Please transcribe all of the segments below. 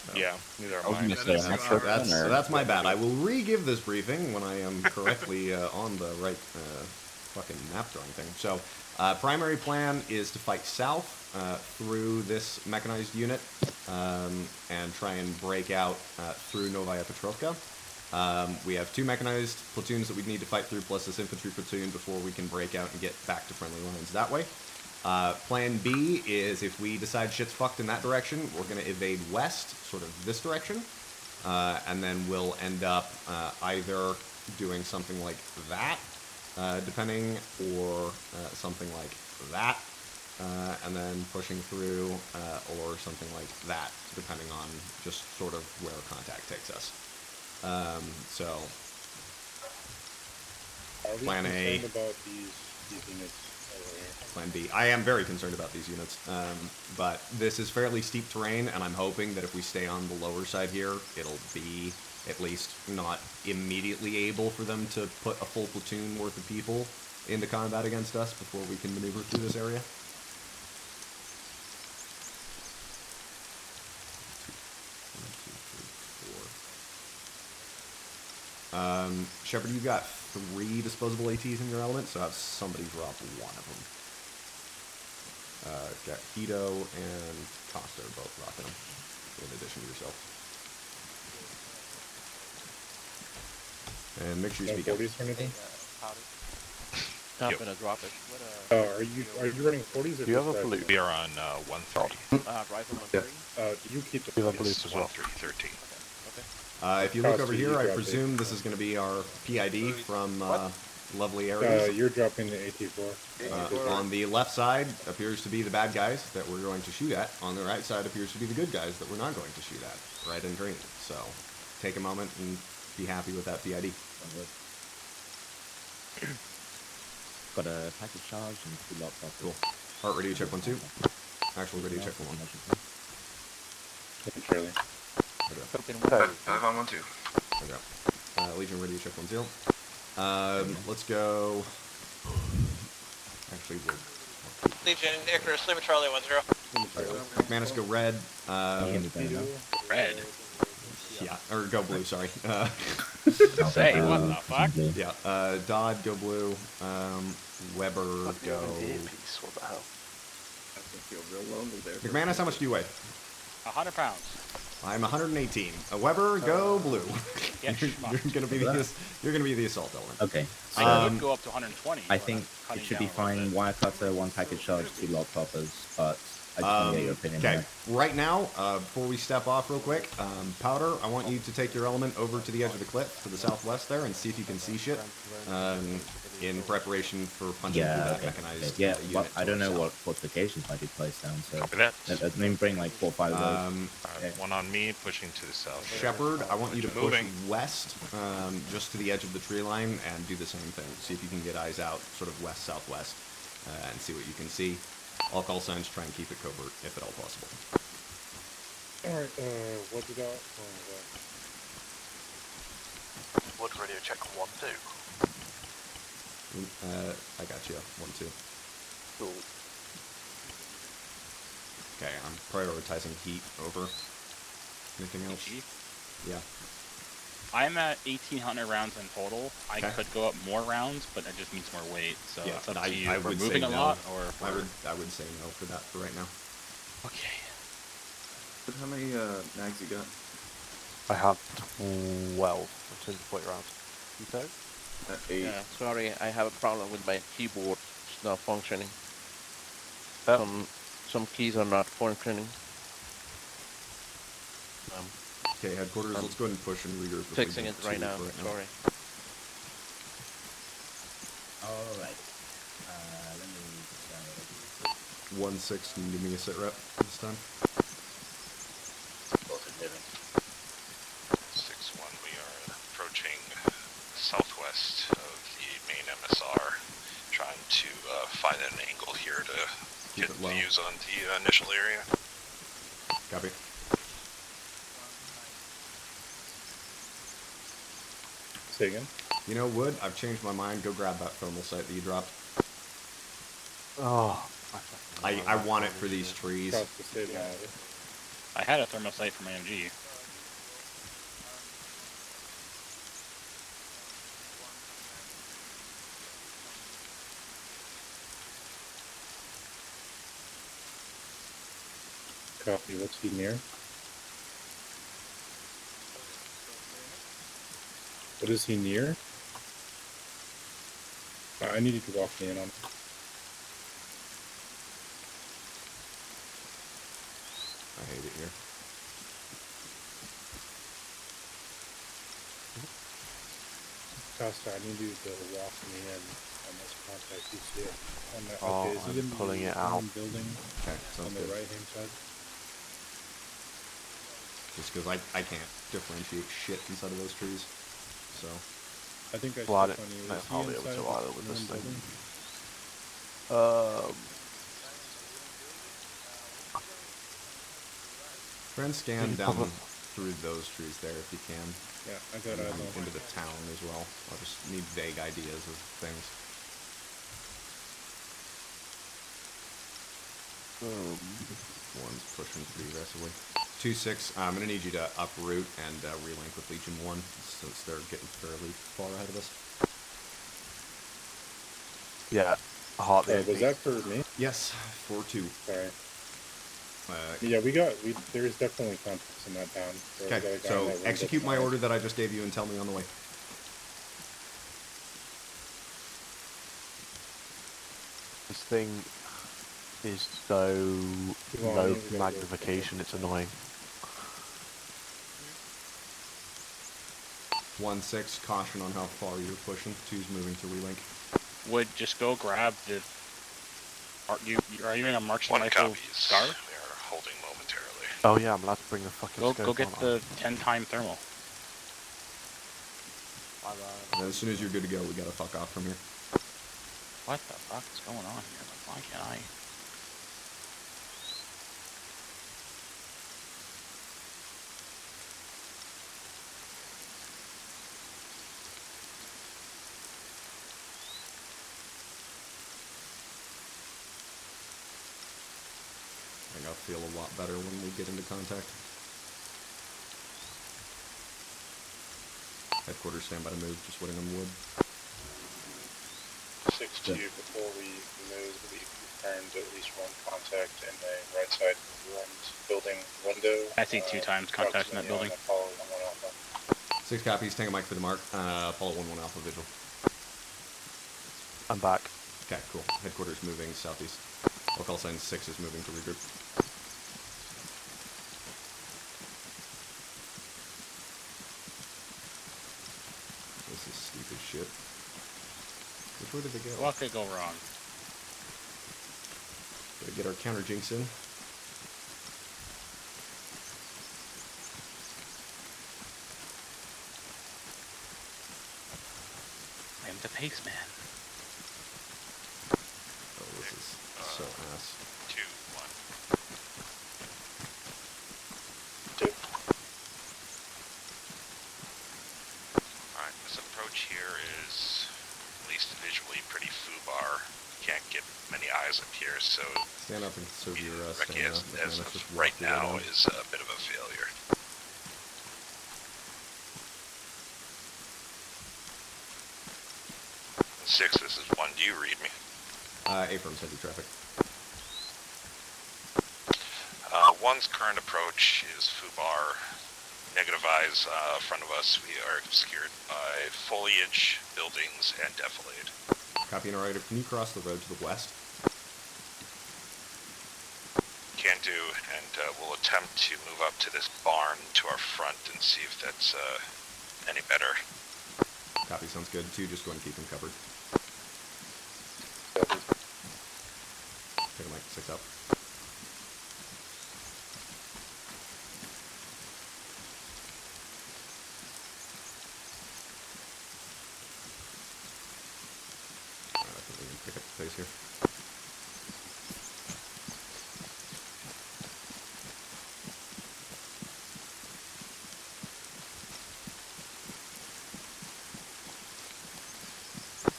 No. Yeah, neither I are was mine. gonna say, I'm not sure. That's my bad. I will re-give this briefing when I am correctly on the right fucking map drawing thing. So, primary plan is to fight south through this mechanized unit and try and break out through Novaya Petrovka. We have 2 mechanized platoons that we need to fight through, plus this infantry platoon before we can break out and get back to friendly lines that way. Plan B is if we decide shit's fucked in that direction, we're going to evade west, sort of this direction, and then we'll end up either doing something like that, depending, or something like that, and then pushing through, or something like that, depending on just sort of where contact takes us. So, Plan A. About these units over here? Plan B. I am very concerned about these units, but this is fairly steep terrain, and I'm hoping that if we stay on the lower side here, it'll be at least not immediately able for them to put a full platoon worth of people into combat against us before we can maneuver through this area. Shepard, you got 3 disposable ATs in your element, so have somebody drop 1 of them. Got Hito and Costa are both rocking them, in addition to yourself. And make sure you speak up. 40s or anything? Not gonna drop it. Are you running 40s or Do you have a just blue? We are on 130. Rifle 1-3. do you keep the You have police? police as well. 1313. If you look Costa, over you here, I drop presume it. this is going to be our PID from lovely areas. You're dropping the AT4. On the left side appears to be the bad guys that we're going to shoot at. On the right side appears to be the good guys that we're not going to shoot at. Right in green. So take a moment and be happy with that PID. Got a package charge and 2 lots of Cool. Heart radio check 1, 2. Actual radio check 1. Charlie. On 1-2. Okay. Legion radio check 1, 0. Let's go. Actually, we'll. Legion, Icarus, Lima Charlie 1-0. Manus go red. Red. Yeah, or go blue, sorry. Say, what the fuck? Yeah, Dodd, go blue. Weber, go. What the hell? McManus, how much do you weigh? 100 pounds. I'm 118. Weber, go blue. Get you're gonna be the you're gonna be the assault element. Okay. I could go up to 120. I think it should be fine. Wire cutter, 1 package charge, 2 log poppers, but I just want to get your opinion. Okay, right now, before we step off real quick, Powder, I want you to take your element over to the edge of the cliff to the southwest there and see if you can see shit in preparation for punching through that mechanized Yeah, unit. but I don't know what fortifications I could place down, so Copy that. let me bring like 4 or 5 of those. One on me, pushing to the south. Shepard, I want you to push Moving. west, just to the edge of the tree line, and do the same thing. See if you can get eyes out, sort of west-southwest, and see what you can see. All call signs, try and keep it covert, if at all possible. Alright, what you got? Wood radio check 1-2. I got you. 1, 2. Cool. Okay, I'm prioritizing heat over anything else. Heat? Yeah. I'm at 1,800 rounds in total. I Okay. could go up more rounds, but it just means more weight. So Yeah, it's up I- to you. I If we're would say moving a no. lot, or if I we're... would say no for that for right now. Okay. How many mags you got? I have 12 point rounds. Okay. 8. Yeah, sorry, I have a problem with my keyboard. It's not functioning. Oh. Some keys are not functioning. Okay, headquarters, let's go ahead and push and regroup. Fixing it right now. Sorry. Alright. Let me 1-6, can you give me a sit rep this time? 6-1, we are approaching southwest of the main MSR, trying to find an angle here to Keep get it low. views on the initial area. Copy. Say again? You know, Wood, I've changed my mind. Go grab that thermal sight that you dropped. Oh. I want it for these trees. Across the state line. I had a thermal sight for my MG. Copy. What's he near? What is he near? I need you to walk me in on it. I hate it here. Costa, I need you to walk me in on this contact. You see it? On the, Oh, okay, is he I'm in the pulling it out. building Okay, on sounds the good. right hand side? Just because I can't differentiate shit inside of those trees. So, I think I Well, I stepped on you. don't know Is how I'll he be able inside to of either the with this one thing. building? try and scan You down probably- through those trees there if you can. Yeah, I got eyes on Into the town as well. I'll just need vague ideas of things. One's pushing pretty aggressively. 2-6, I'm going to need you to uproot and relink with Legion 1 since they're getting fairly far ahead of us. Yeah, heart the was enemy. that for me? Yes, 4-2. Sorry. Uh, Yeah, there's definitely contacts in that town. So we got a okay, guy so in that room execute that's my on it. order that I just gave you and tell me on the way. This thing is so Come on, low we gotta go. magnification, it's annoying. 1-6, caution on how far you're pushing. 2's moving to relink. Would just go grab the. Are you in a marksman One rifle copies. scar? We are holding momentarily. Oh yeah, I'm allowed to bring the fucking Go scope get on. the 10-time thermal. And as soon as you're good to go, we gotta fuck off from here. What the fuck is going on here? Like, why can't I? I think I'll feel a lot better when we get into contact. Headquarters stand by to move, just waiting on wood. 6-2, before we move, we confirmed at least one contact in the right side ruined building window. I see 2 times contact in that building. Apollo 11 Alpha. 6 copies, Tango Mike for the mark. Apollo 1-1 Alpha Vigil. I'm back. Okay, cool. Headquarters moving southeast. I'll call sign 6 is moving to regroup. This is stupid shit. Which way did they go? What could go wrong? Gotta get our counter jinx in. I'm the pace man. Oh, this is so ass. 2-1. Alright, this approach here is, at least visually, pretty foobar. Can't get many eyes up here, so Stand up and serve your Ricky, stamina. as Let's just of walk right through that now, out. is a bit of a failure. And 6, this is 1. Do you read me? Abrams, heavy traffic. 1's current approach is foobar. Negative eyes front of us. We are obscured by foliage, buildings, and defilade. Copy and writer, can you cross the road to the west? Can do, and we'll attempt to move up to this barn to our front and see if that's any better. Copy, sounds good. 2, just go and keep him covered. Take a mic, 6 up. Alright, I think we can pick up the pace here.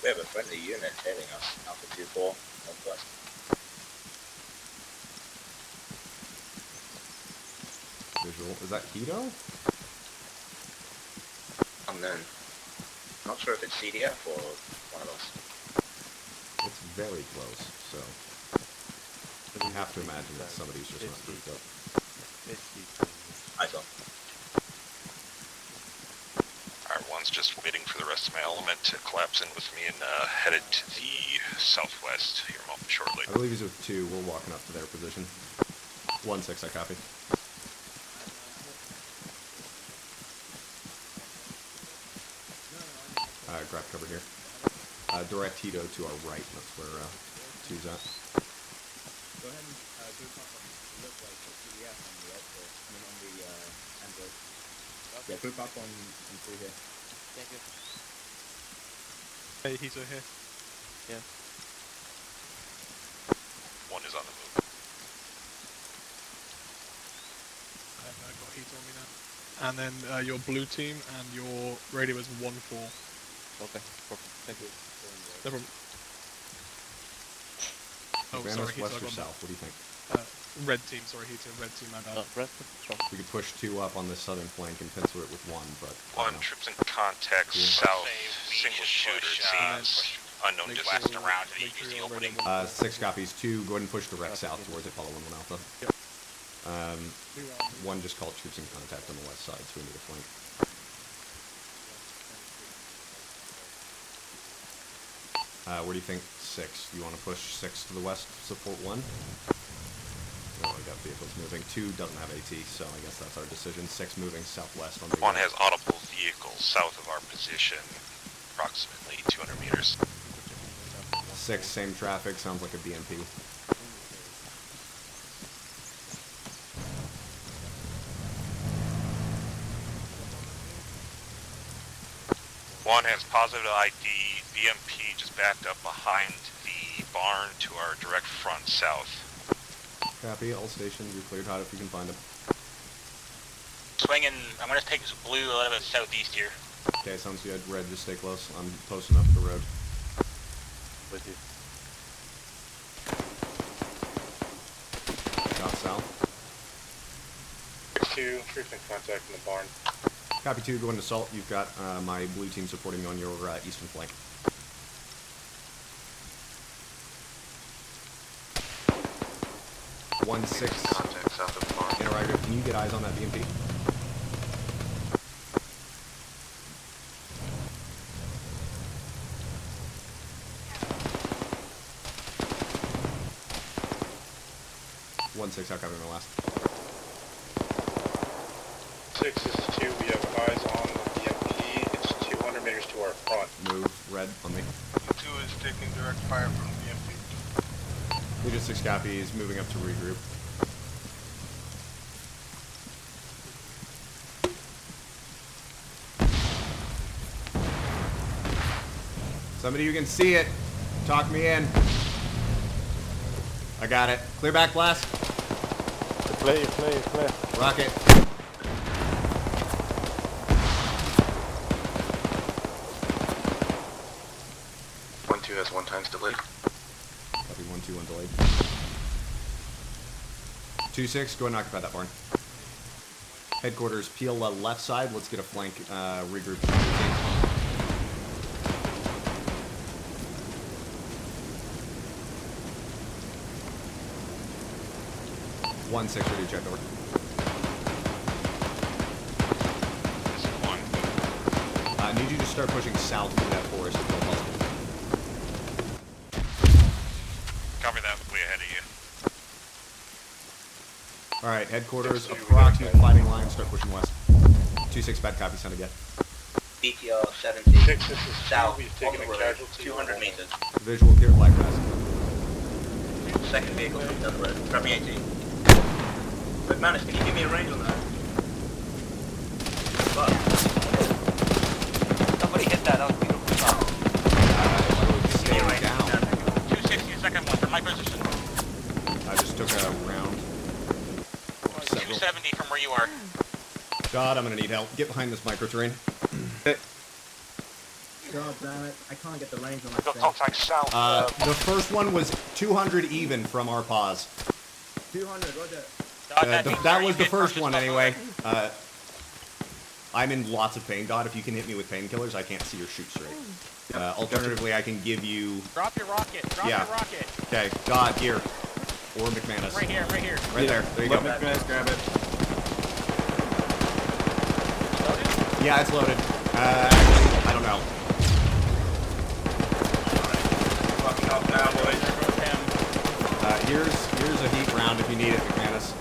We have a friendly unit heading us Alpha 2-4 northwest. Visual. Is that Hito? Unknown. Not sure if it's CDF or one of us. It's very close, so I have to imagine that somebody's just not grouped up. I saw. Alright, one's just waiting for the rest of my element to collapse in with me and headed to the southwest here shortly. I believe he's with 2. We're walking up to their position. 1-6, I copy. Grab cover here. Direct Hito to our right. That's where 2's at. Go ahead and group up on look like CDF on the output. I mean on the Android. Yeah, group up on 2 here. Thank you. Hey, he's here. Yeah. One is on the move. I've got heat on me now. And then your blue team and your radio is 1-4. Okay, perfect. Thank you. No problem. Oh, Vanos, sorry, west Hito, or I got south? What do you think? red team, sorry, Hito, red team, my bad. Red, sure. We could push 2 up on the southern flank and pencil it with 1, but One troops in contact south, single shooter, it seems. Unknown distance. around to the opening. 6 copies. 2, go ahead and push direct south towards Apollo 1 Alpha. Yep. 1 just called troops in contact on the west side, so we need a flank. Where do you think 6? Do you want to push 6 to the west, support 1? Oh, we got vehicles moving. 2 doesn't have AT, so I guess that's our decision. 6 moving southwest on the One has audible vehicles south of our position, approximately 200 meters. 6, same traffic, sounds like a BMP. One has positive ID, BMP just backed up behind the barn to our direct front south. Copy, all stations, you're cleared hot if you can find them. Swinging, I'm gonna take this blue a little bit southeast here. Okay, sounds good. Red, just stay close. I'm posting up the road. With you. Shot south. 2, troops in contact in the barn. Copy 2, go into assault. You've got my blue team supporting you on your eastern flank. One 6. Contact south of the barn. Interrogator, can you get eyes on that BMP? One 6, I'll cover my last. 6, this is 2. We have eyes on the BMP. It's 200 meters to our front. Move, red, on me. 2 is taking direct fire from the BMP. Legion 6 copies, moving up to regroup. Somebody who can see it, talk me in. I got it. Clear back blast. Clear. Rocket. 1-2 has 1 times delayed. Copy 1-2 undelayed. 2-6, go ahead and occupy that barn. Headquarters, peel left side. Let's get a flank regroup. 1-6, ready to check over. This is 1. I need you to start pushing south through that forest if possible. Copy that, way ahead of you. Alright, headquarters, approximate fighting line, start pushing west. 2-6, bad copy, sound again. BTR 70. 6, this is South, We've on taken the a road, casualty. 200 meters. Visual, clear, black pass. Second vehicle from down the road. Grab me 18. But Manus, can you give me a range on that? Fuck. Somebody hit that out. Stay down. 260, second one from my position. I just took a round. Several. 270 from where you are. God, I'm gonna need help. Get behind this microterrain. God damn it, I can't get the range on my Got thing. contact south. The first one was 200 even from our pause. 200, roger. That was the first one anyway. I'm in lots of pain, Dot. If you can hit me with painkillers, I can't see or shoot straight. Alternatively, I can give you... Drop your rocket. Drop your rocket. Okay, Dot, here. Or McManus. Right here, right here. Right there. There you go. Let McManus grab it. Loaded? Yeah, it's loaded. Actually, I don't know. Fucking up now, boys. There goes him. Here's a heat round if you need it, McManus.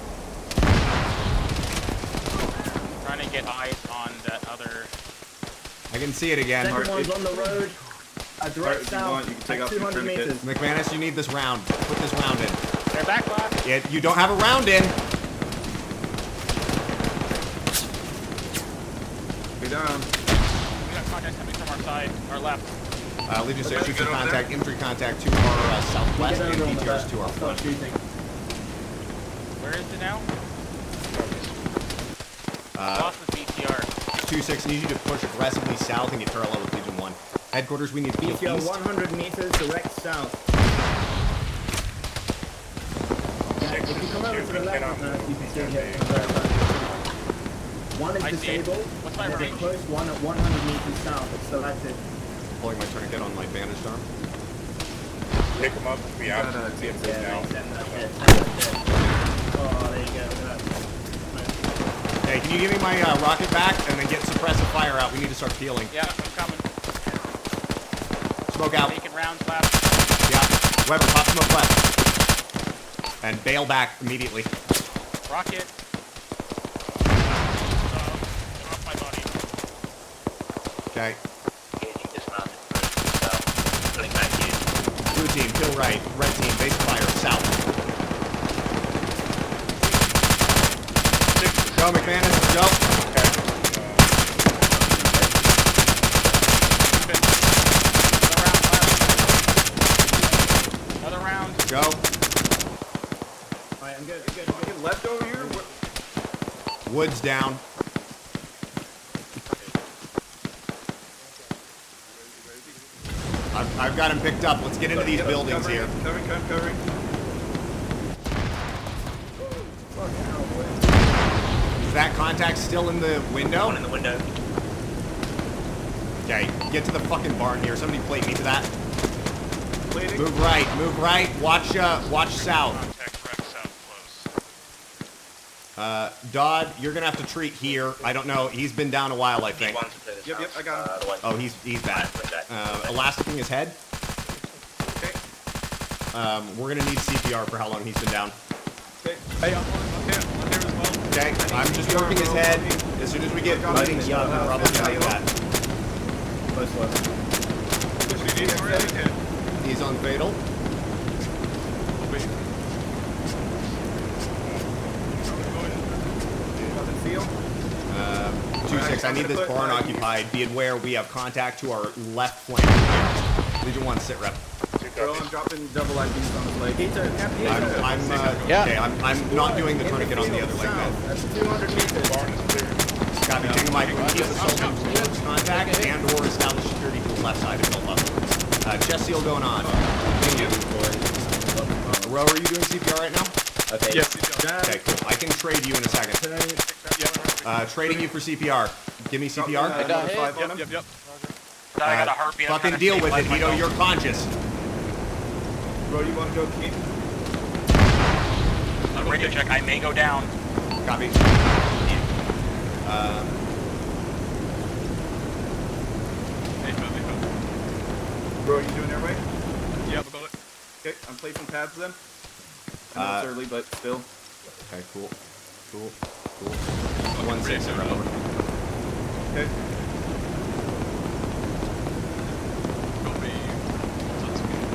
Trying to get eyes on that other... I can see it again. Second one's on the road. Direct if you want, you can take at off your 200 tourniquet. meters. McManus, you need this round. Put this round in. They're back left. Yeah, you don't have a round in. Go down. We got contact coming from our side, our left. Legion 6 shoots contact, infantry contact to our southwest, and BTRs to our Start front. shooting. Where is it now? Lost the BTR. 2-6 needs you to push aggressively south and get parallel with Legion 1. Headquarters, we need to peel BTR east. 100 meters direct south. If you come over to the left, you can see it. One is I see it. disabled. What's my There's a range? close one at 100 meters south. It's still active. Pulling my tourniquet on my bandaged arm. Pick them up. We have to see if they're down. Oh, there you go. Look at that. Hey, can you give me my rocket back and then get suppressive fire out? We need to start peeling. Yeah, I'm coming. Smoke out. Taking rounds left. Yeah. Weber, pop smoke left. And bail back immediately. Rocket. Off my body. Okay. Engaging dismounted. South. Pulling back in. Blue team, kill right. Red team, base fire, south. Go, McManus, go. Another round. Go. Alright, I'm good. Fucking left over here? Woods down. I've got him picked up. Let's get into these buildings here. Covering. Is that contact still in the window? One in the window. Okay, get to the fucking barn here. Somebody plate me to that. Plating. Move right. Watch south. Contact rep south close. Dodd, you're gonna have to treat here. I don't know. He's been down a while, I think. One to clear this Yep, house. I got him. Otherwise, Oh, he's bad. Elasticing his head. Okay. We're gonna need CPR for how long he's been down. Okay. Hey, I'm here as well. Okay, I'm just working his head. As soon as we get lighting stuff, we're probably gonna do that. Close one. What do you need? Sorry, I didn't hear. He's on fatal. Nothing field. 2-6, I need this barn occupied. Be aware we have contact to our left flank. Legion 1, sit rep. Bro, I'm dropping double IDs on his leg. I'm not doing the tourniquet on the other leg, man. That's 200 meters. Copy, take my keep assaulting towards contact and or establish security to the left side of Build Up. Chest seal going on. Ro, are you doing CPR right now? Okay. Yes, Okay, cool. I can trade you in a second. Trading you for CPR. Give me CPR. I got hit. 5 on him. Yep. I got a heartbeat. I'm Fucking trying to deal with stabilize it, my Hito. bones. You're conscious. Bro, you want to go keep? Radio check. I may go down. Copy. Bro, are you doing airway? Yeah, I got it. Okay, I'm placing pads then. I know it's early, but still. Okay, cool. 1-6, sit rep over. Okay. Got me.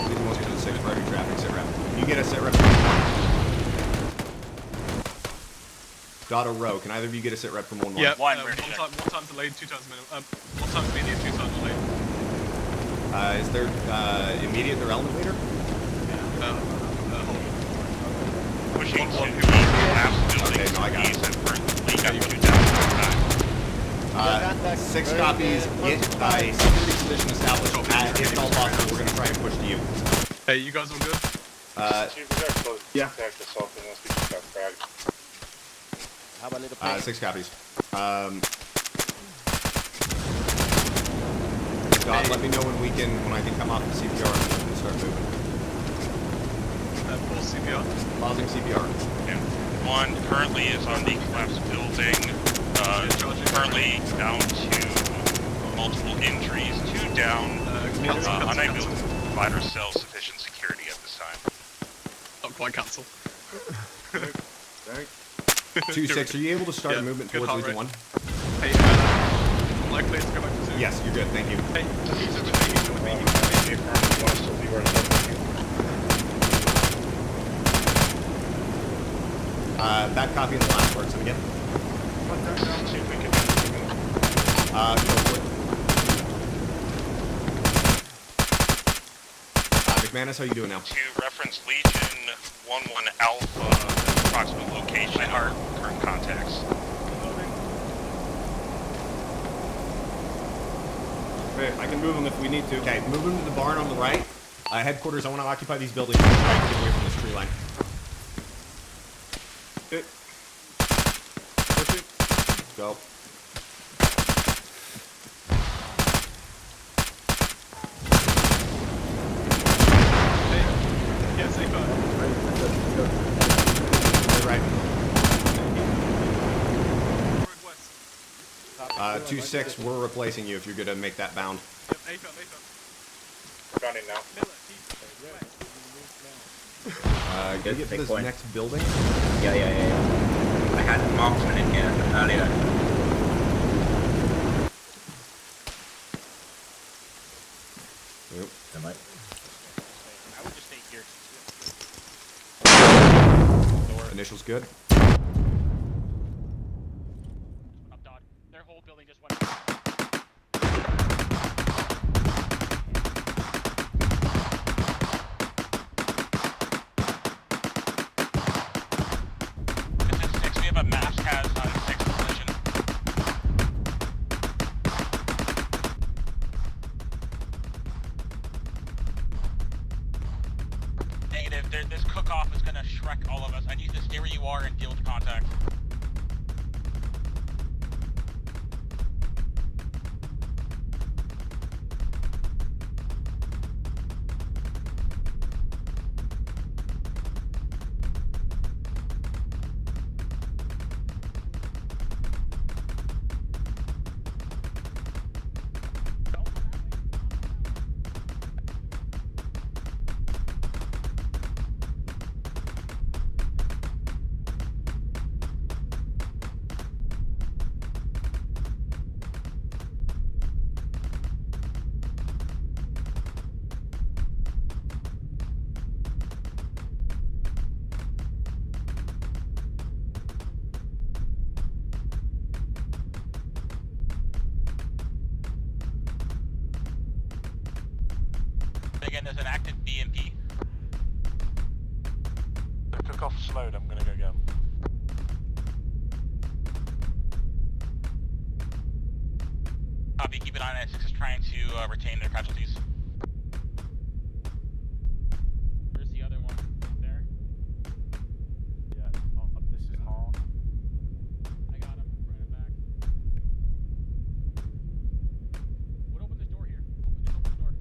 Legion 1 to 6, priority traffic, sit rep. You get a sit rep. Dot or Ro, can either of you get a sit rep from 1-1? Yeah, One, one radio check. time delayed, 2 times minimum. 1 times immediate, 2 times delayed. Is there immediate or element leader? Pushing to the last building. Okay, no, I got it. We got 2,000 6 copies. Get a security position established. If at all possible, we're going to try and push to you. Hey, you guys all good? We got close Yeah. contact assault unless we just got fragged. How about little pig? 6 copies. God, let me know when I can come off the CPR and start moving. Full CPR. Pausing CPR. And one currently is on the collapsed building. Currently down to multiple injuries. 2 down. Unable to provide ourselves sufficient security at this time. Not quite cancel. Right. 2-6, are you able to start a movement good towards heart Legion 1? Hey, likely to go back to 2. Yes, you're good, thank you. Hey, he's over with me, he's over with me. That copy in the last words, and again. See if we can. Go for it. McManus, how you doing now? To reference Legion 1-1 Alpha, approximate location, our current contacts. Okay, I can move them if we need to. Okay, move him to the barn on the right. Headquarters, I want to occupy these buildings. Try to get away from this tree line. Okay. Push it. Go. Yeah, safe guy. Right. West. 2-6, we're replacing you if you're going to make that bound. Yep, AFM. Bounding now. Miller, Can you get to this point. next building? Yeah. I had a marksman in here earlier. Nope. Am I? I would just stay here. Initials good. Up dot. Their whole building just went. Six, we have a mask has 6 position. Negative. This cook-off is gonna Shrek all of us. I need to stay where you are and deal with the contact. Again, there's an active BMP. The cook-off slowed, I'm gonna go get him. Copy, keep an eye on it. 6 is trying to retain their casualties. Where's the other one? There? Yeah, this is hard. I got him, front and back. What opened this door here? Open the door.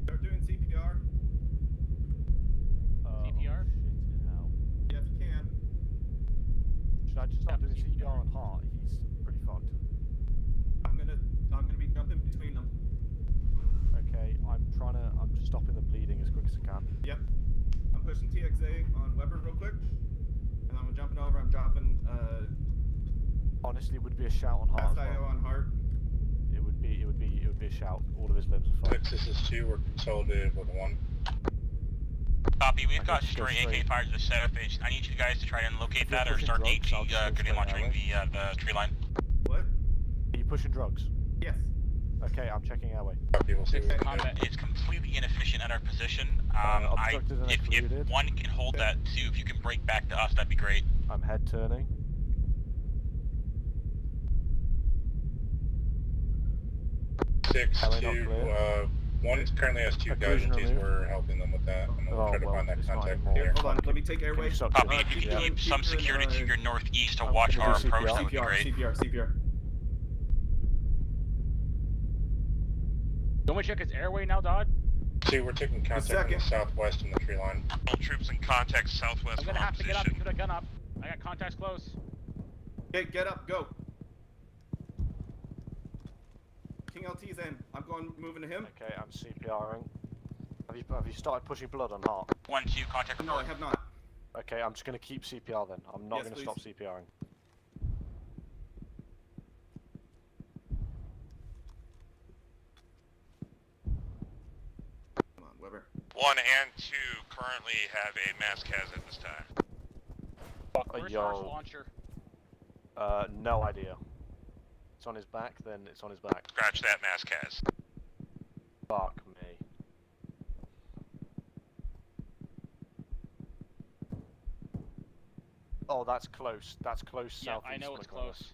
Start doing CPR. CPR? Shit in hell. Yeah, if you can. Should I just start doing CPR on Hart? He's pretty fucked. I'm gonna be jumping between them. Okay, I'm just stopping the bleeding as quick as I can. Yep. I'm pushing TXA on Weber real quick. And I'm jumping over, I'm dropping Honestly, it would be a shout on Hart as SIO well. on Hart. It would be a shout. All of his limbs are fucked. 6, this is 2, we're consolidated with 1. Copy, we've I got guess go stray AK straight. fires to the south. I need you guys to try and locate If you're that or pushing start drugs, HE I'll just go grenade straight launching that the tree line. What? Are you pushing drugs? Yes. Okay, I'm checking airway. Copy, we'll see what we can do. Combat is completely inefficient at our position. Obstructed and If excluded. one can hold that too, if you can break back to us, that'd be great. I'm head turning. Six Heli not to clear. One currently has 2 casualties. We're helping them with that. And we'll try to find that contact Here, there. hold on. Let me take airway. Copy. If you keep can her- keep some her in, security to your northeast to I'm watch gonna our do approach, CPR. that would be great. CPR. You want me to check his airway now, Dodd? See, we're taking contact in the southwest in the tree line. All troops in contact southwest I'm of gonna our have to get up position. and put a gun up. I got contacts close. Okay, get up, go. King LT's in. I'm moving to him. Okay, I'm CPRing. Have you started pushing blood on heart? 1-2 contact No, I report. have not. Okay, I'm just gonna keep CPR then. I'm not Yes, gonna please. stop CPRing. Come on, Weber. 1 and 2 currently have a mass cas at this time. Where's yo. our launcher? No idea. It's on his back, then it's on his back. Scratch that mass cas. Fuck me. Oh, that's close. That's close. Yeah, Southeast. I know it's McManus. close.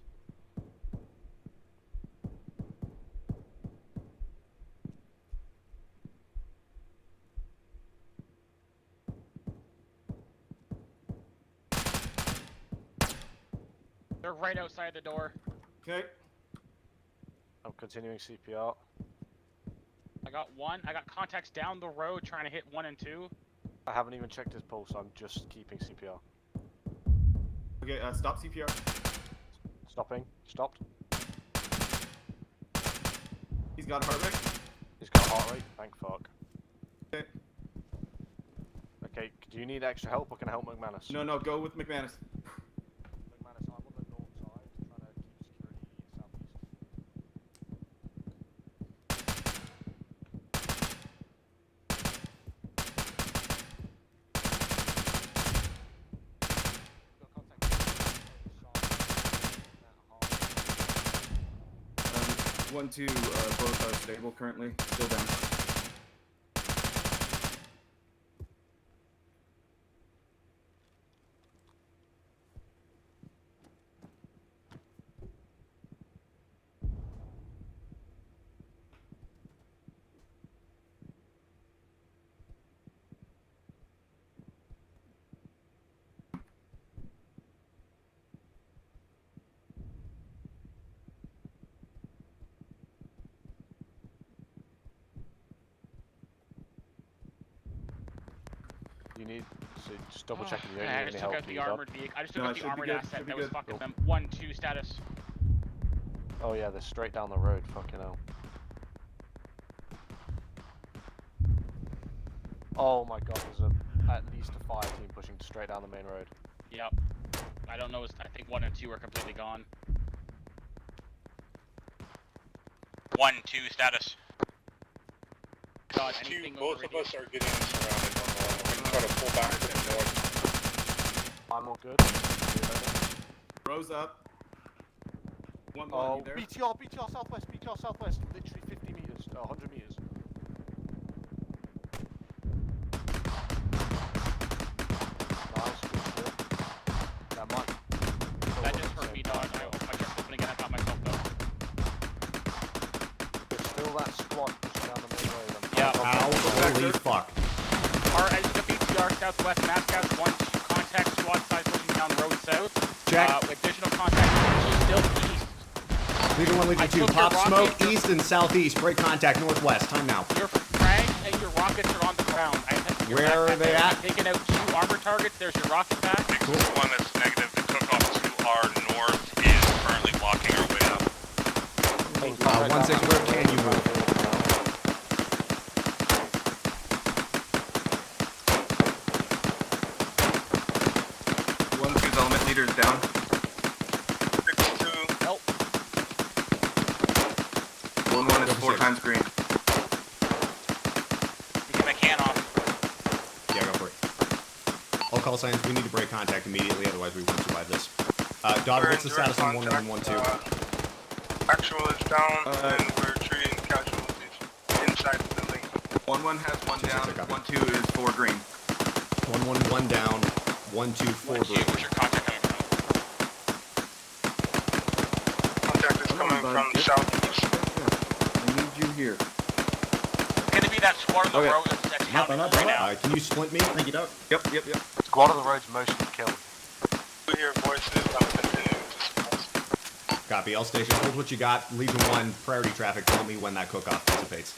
They're right outside the door. Okay. I'm continuing CPR. I got one. I got contacts down the road trying to hit 1 and 2. I haven't even checked his pulse. I'm just keeping CPR. Okay, stop CPR. Stopping. Stopped. He's got heart rate. He's got heart rate. Thank fuck. Okay. Okay, do you need extra help or can I help McManus? No, go with McManus. McManus, I'm on the north side trying to keep security southeast. Got contact. 1-2, both are stable currently. Still down. You need to just double checking you I don't need just any took help. out do the you, Doc? armored vehicle. I just took No, out it the should be armored good, asset should be that was good. fucking them. 1-2 status. Oh yeah, they're straight down the road. Fucking hell. Oh my god, there's at least a fire team pushing straight down the main road. Yep. I don't know. I think 1 and 2 are completely gone. 1-2 status. God, anything Both over of us are getting surrounded on the line. We can try to pull back to the north. I'm all good. Rose up. 1-1, Oh, you there? BTR southwest, literally 50 meters, 100 meters. Nice, good shit. That might. That just hurt me, dog. I kept opening and I got myself though. There's still that squad pushing down the main road. Yeah. Holy fuck. As the BTR southwest mascot, 1-2 contact squad side pushing down road south. Check. Additional contact still east. Leader 1, Leader I 2, took pop your smoke rocket. east and southeast. Break contact northwest. Time now. Your frags and your rockets are on the ground. Where are they at? Taking out 2 armor targets. There's your rocket pack. Cool. One that's negative. The cook-off to our north is currently blocking our way up. 1-6, where can you move? Element leader is down. 62. Help. 1-1 is 4 times green. Get my can off. Yeah, go for it. All call signs, we need to break contact immediately, otherwise we won't survive this. Dog, what's the status on 1112? Actual is down, and we're treating casualties inside the building. 1-1 has 1 down, 1-2 is 4 green. 1-1 down, 1-2 4 Where's green. your contact coming from? Contact is coming from southeast. I need you here. Can that squad on the road that's counting right now? Can you splint me? Thank you, Doc. Yep. Squad on the road's motion killed. We hear voices. I'm continuing to support. Copy. L station. Hold what you got. Legion 1, priority traffic. Tell me when that cook-off dissipates.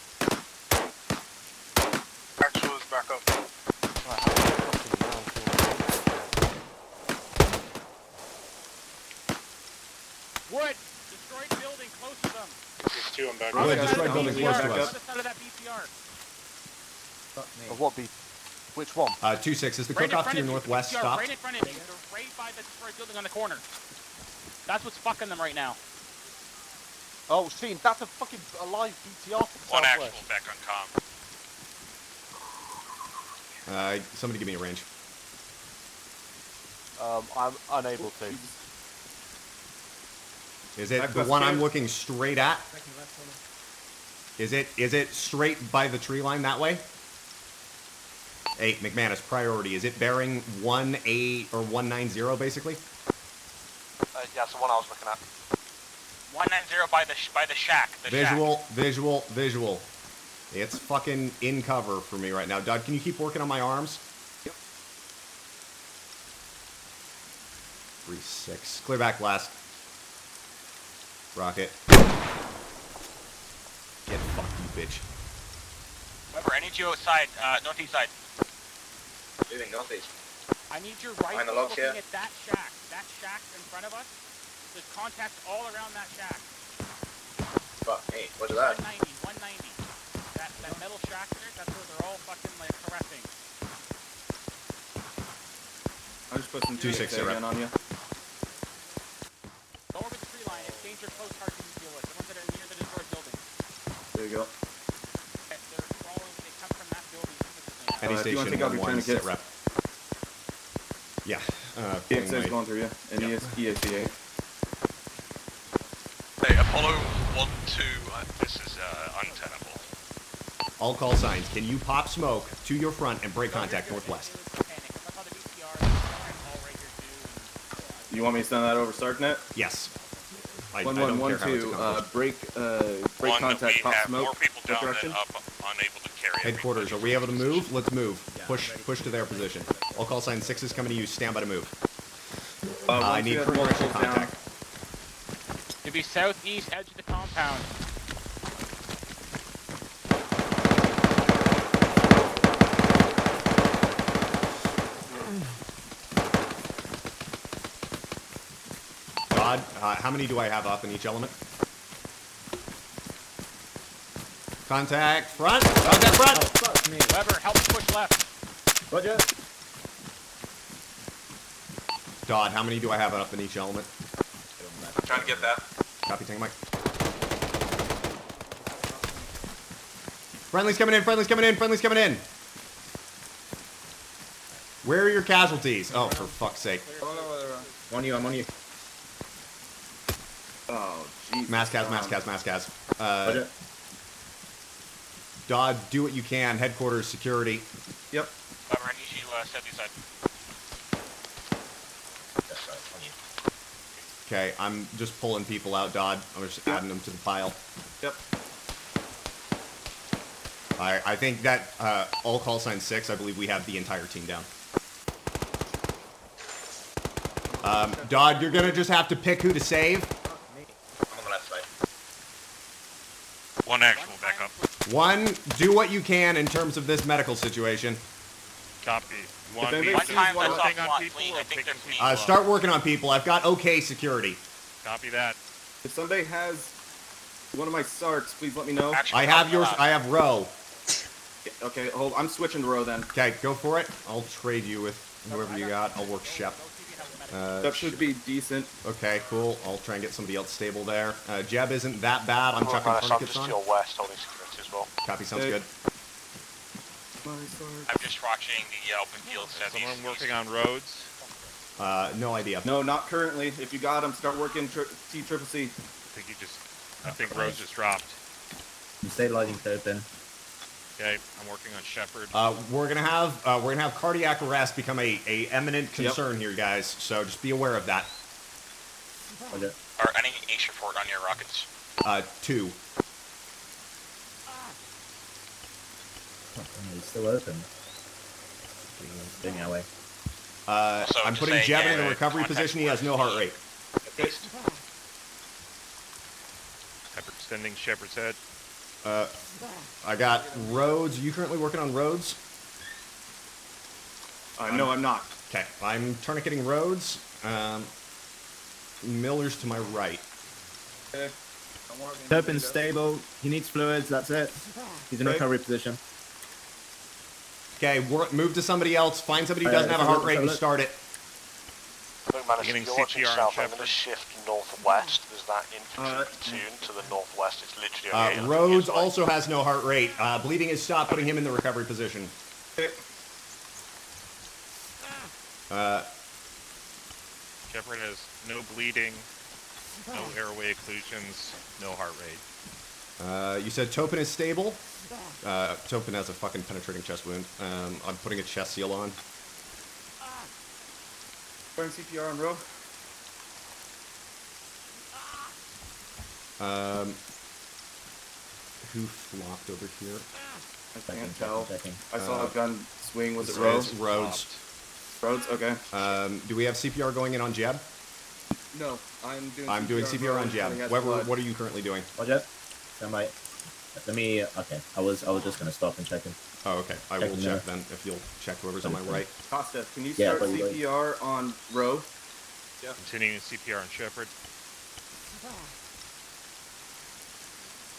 Actual is back up. Wood! Destroyed building close to them! There's two on back Wood, up. destroyed building close to us. Other side of that BTR. Fuck me. Of what which one? 2-6. Is the cook-off to your northwest BTR, stopped? right in front of you. They're right by the destroyed building on the corner. That's what's fucking them right now. Oh, Steen, that's a fucking alive BTR from One Southwest. actual back on comm. Somebody give me a range. I'm unable to. Is it Back the left one I'm here. looking straight at? Is it straight by the tree line that way? Hey, McManus, priority. Is it bearing 1-8 or 190 basically? Yeah, it's the one I was looking at. 190 by the shack. Visual. It's fucking in cover for me right now. Doug, can you keep working on my arms? Yep. 3-6. Clear back last. Rocket. Get fucked, you bitch. Weber, I need you outside, northeast side. Moving northeast. I need your Behind the rifle logs looking here. at that shack. That shack in front of us. There's contacts all around that shack. Fuck me. What's that? 190. That metal shack there, that's where they're all fucking like caressing. I just put some 2-6 TXA again on you. Go over the tree line. It's danger close targets to deal with. The ones that are near the destroyed building. There you go. They're crawling. They come from that building. Any if you station wanna take out your 1-1, sit tourniquets. rep. Yeah. TXA's going through you. And Yep. ESDA. Hey, Apollo 1-2, this is untenable. All call signs. Can you pop smoke to your front and break contact northwest? You want me to send that over StarkNet? Yes. I don't care how it's 1112, accomplished. break One, contact, we pop have smoke. more people What down direction? than up, unable to carry it. Headquarters, are we able to move? Let's move. Push to their position. All call sign 6 is coming to you. Stand by to move. I need 1-2 has preferential multiples down. contact. To be southeast edge of the compound. God, how many do I have up in each element? Contact front. Contact front. Oh, fuck me. Weber, help push left. Roger. Dodd, how many do I have up in each element? I'm trying to get that. Copy, Tango Mike. Friendly's coming in, friendly's coming in, friendly's coming in. Where are your casualties? Oh, for fuck's sake. I'm on you, I'm on you. Oh, jeez. Mass cas. Roger. Dodd, do what you can. Headquarters, security. Yep. Weber, I need you southeast side. Yes, sir. On you. Okay, I'm just pulling people out, Dodd. I'm just adding them to the pile. Yep. I think that all call sign 6, I believe we have the entire team down. Dodd, you're gonna just have to pick who to save. I'm on the left side. One actual backup. 1, do what you can in terms of this medical situation. Copy. One, anybody being One time one that's working off on lot, people please. or I think picking there's people up? Start working on people. I've got okay security. Copy that. If somebody has one of my Sarks, please let me know. Actually, I have on yours. left. I have row. Okay, hold. I'm switching to row then. Okay, go for it. I'll trade you with whoever you got. I'll work Shep. That should be decent. Okay, cool. I'll try and get somebody else stable there. Jeb isn't that bad. I'm chucking tourniquets on. west, holding security as well. Copy, sounds Hey. good. My Sark. I'm just watching the open field southeast. Someone working on roads? No idea. No, not currently. If you got them, start working T-Triple-C. I think roads just dropped. I'm stabilizing third then. Okay, I'm working on Shepherd. We're gonna have cardiac arrest become a eminent concern here, guys. So just be aware of that. Roger. Or any ace report on your rockets. 2. He's still open. Doing our way. I'm putting Jeb in a recovery position. He has no heart rate. Hyperextending Shepherd's Head. I got roads. Are you currently working on roads? No, I'm not. Okay, I'm tourniqueting roads. Miller's to my right. Okay. Turpin's stable. He needs fluids. That's it. He's in recovery position. Okay, move to somebody else. Find somebody who doesn't have a heart rate and start it. Look, man, if you're watching south, I'm going to shift northwest. There's that infantry platoon to the northwest. It's literally on the Rhodes also has no heart rate. Bleeding has stopped, putting him in the recovery position. Shepherd has no bleeding, no airway occlusions, no heart rate. You said Topin is stable? Topin has a fucking penetrating chest wound. I'm putting a chest seal on. Starting CPR on row. Who flopped over here? I can't tell. I saw a gun swing. Was it Rhodes? Rhodes. Rhodes, okay. Do we have CPR going in on Jeb? No, I'm doing CPR on Jeb. Weber, what are you currently doing? Roger. Stand by. Let me. Okay. I was just gonna stop and check him. Oh, okay. I will check then. If you'll check whoever's on my right. Costa, can you start CPR on row? Yeah. Continuing CPR on Shepherd.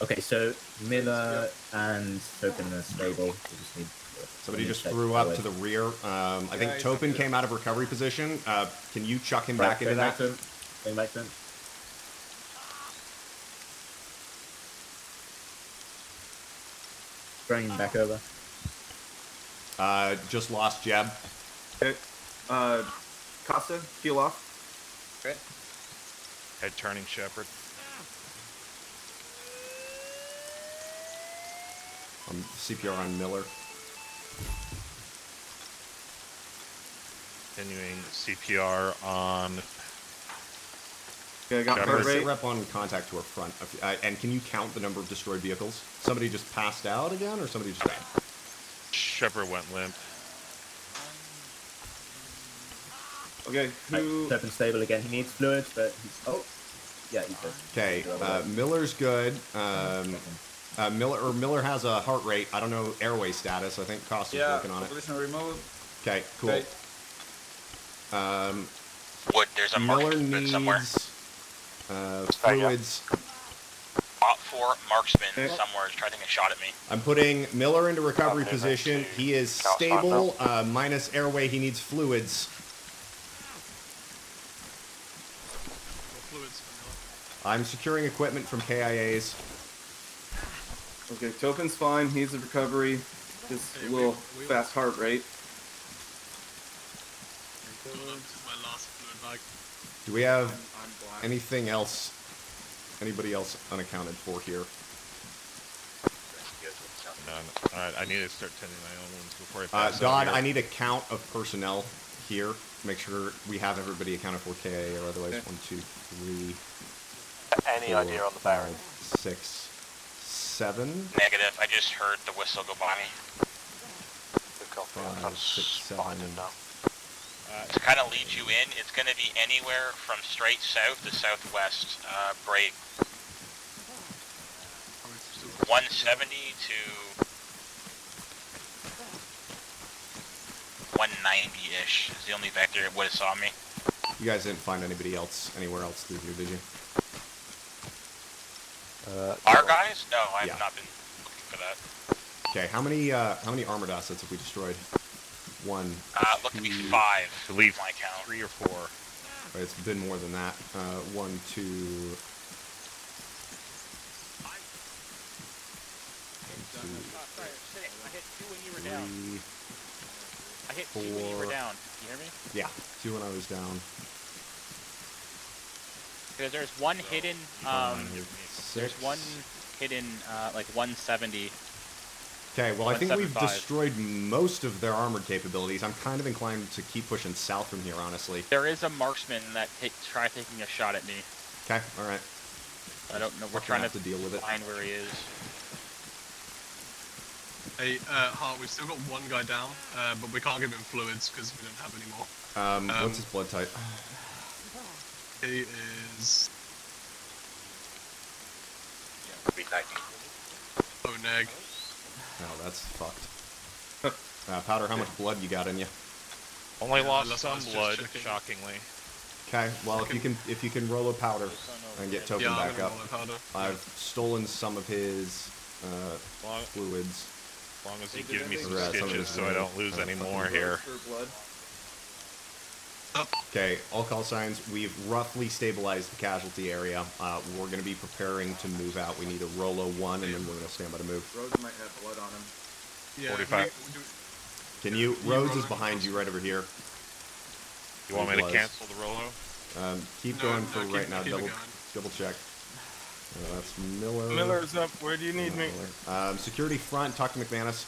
Okay, so Miller and Topin are stable. We just need somebody just threw up to the rear. I think Topin came out of recovery position. Can you chuck him back into that? Going back to him. Bring him back over. Just lost Jeb. Okay. Costa, peel off. Okay. Head turning Shepherd. CPR on Miller. Continuing CPR on. Okay, I got heart rate. Sit rep on contact to our front. And can you count the number of destroyed vehicles? Somebody just passed out again, or somebody just died? Shepherd went limp. Okay, who? Topin's stable again. He needs fluids, but he's. Oh, yeah, he's good. Okay, Miller's good. Miller has a heart rate. I don't know airway status. I think Costa's working on it. Positional remote. Okay, cool. Okay. Wood, there's a Miller marksman needs somewhere. Fluids. Bot 4 marksman somewhere is trying to take a shot at me. I'm putting Miller into recovery position. He is stable, minus airway. He needs fluids. I'm securing equipment from KIAs. Okay, Topin's fine. He's in recovery. Just a little fast heart rate. Do we have anything else? Anybody else unaccounted for here? None. Alright, I need to start tending my own ones before I pass Don, I need a count of personnel here. Make sure we have everybody accounted for KIA, or otherwise 1, 2, 3. Any idea on the bearing? 6, 7. Negative. I just heard the whistle go by me. Good copy. 5, 6, 7. Now. To kind of lead you in, it's going to be anywhere from straight south to southwest. Break 170 to 190-ish is the only vector it would have saw me. You guys didn't find anybody else anywhere else through here, did you? Our guys? No, I've not been looking for that. Okay, how many armored assets have we destroyed? 1. Look to be 5. To leave my count. 3 or 4. Right, it's been more than that. 1, 2. 3. I hit 2 when you were down. You hear me? Yeah, 2 when I was down. Because there's one hidden, there's one hidden, like 170. Okay, well I think we've destroyed most of their armored capabilities. I'm kind of inclined to keep pushing south from here, honestly. There is a marksman that try taking a shot at me. Okay, alright. I don't know, we're trying to deal with it. Find where he is. Hey, Hart, we've still got one guy down, but we can't give him fluids because we don't have any more. What's his blood type? He is... Oh, neg. Oh, that's fucked. Powder, how much blood you got in you? Only lost some blood, shockingly. Okay, well if you can roll a powder and get Token back up. I've stolen some of his fluids. As long as you give me some stitches so I don't lose any more here. Okay, all call signs. We've roughly stabilized the casualty area. We're going to be preparing to move out. We need a Rolo 1, and then we're going to stand by to move. Rhodes might have blood on him. Yeah, 45. Can you... Rhodes is behind you right over here. You want me to cancel the Rolo? Keep going for right now. Double check. That's Miller. Miller's up. Where do you need me? Security front. Talk to McManus.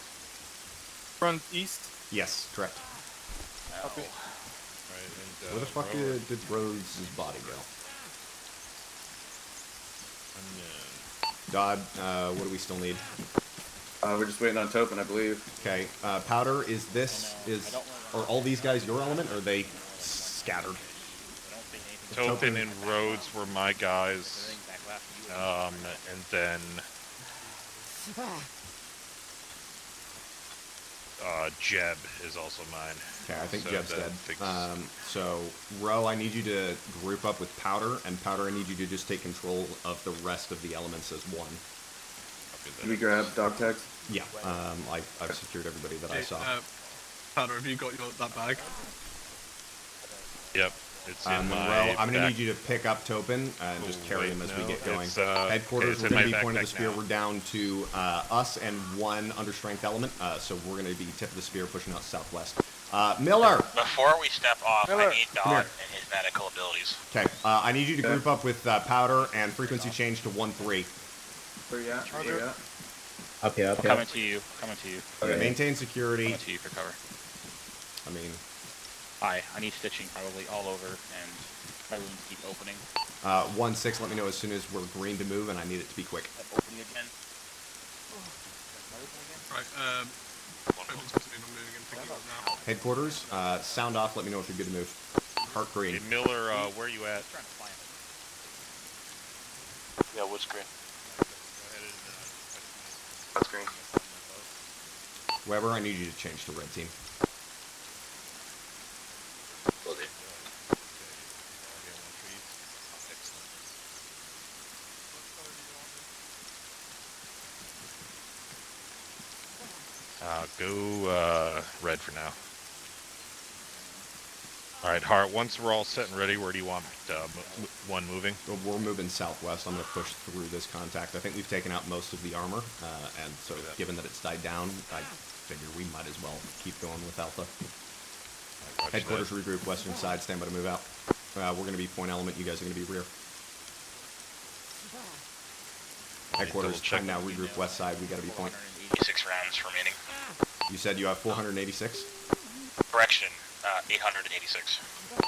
Front east? Yes, correct. Copy. Right, and, where the fuck did Rhodes' body go? Dodd, what do we still need? We're just waiting on Topin, I believe. Okay, Powder, are all these guys your element, or are they scattered? Topin and Rhodes were my guys, and then Jeb is also mine. Okay, I think so Jeb's dead. So, Ro, I need you to group up with Powder, and Powder, I need you to just take control of the rest of the elements as one. Can we grab dog tags? Yeah, I've secured everybody that I saw. Powder, have you got that bag? Yep, it's in Monroe, I'm going to need you to pick up Topin and just carry him as we get going. Headquarters, we're going to be point of the spear. We're down to us and one understrength element, so we're going to be tip of the spear pushing out southwest. Miller! Before we step off, I need Dodd and his medical abilities. Okay, I need you to group up with Powder and frequency change to 1-3. Where you at? Where you at? Up here. Coming to you. Okay, maintain security. Coming to you for cover. I mean... I need stitching probably all over, and my wounds keep opening. 1-6, let me know as soon as we're green to move, and I need it to be quick. Opening again. Right, Token's supposed to be moving and picking up now. Headquarters, sound off, let me know if you're good to move. Heart green. Hey, Miller, where are you at? Yeah, what's green? That's green. Weber, I need you to change to red team. Will do. Go red for now. Alright, Hart, once we're all set and ready, where do you want one moving? We're moving southwest. I'm going to push through this contact. I think we've taken out most of the armor, and so given that it's died down, I figure we might as well keep going with Alpha. Headquarters regroup western side, stand by to move out. We're going to be point element, you guys are going to be rear. Headquarters, time now, regroup west side, we got to be point. 86 rounds remaining. You said you have 486? Correction, 886.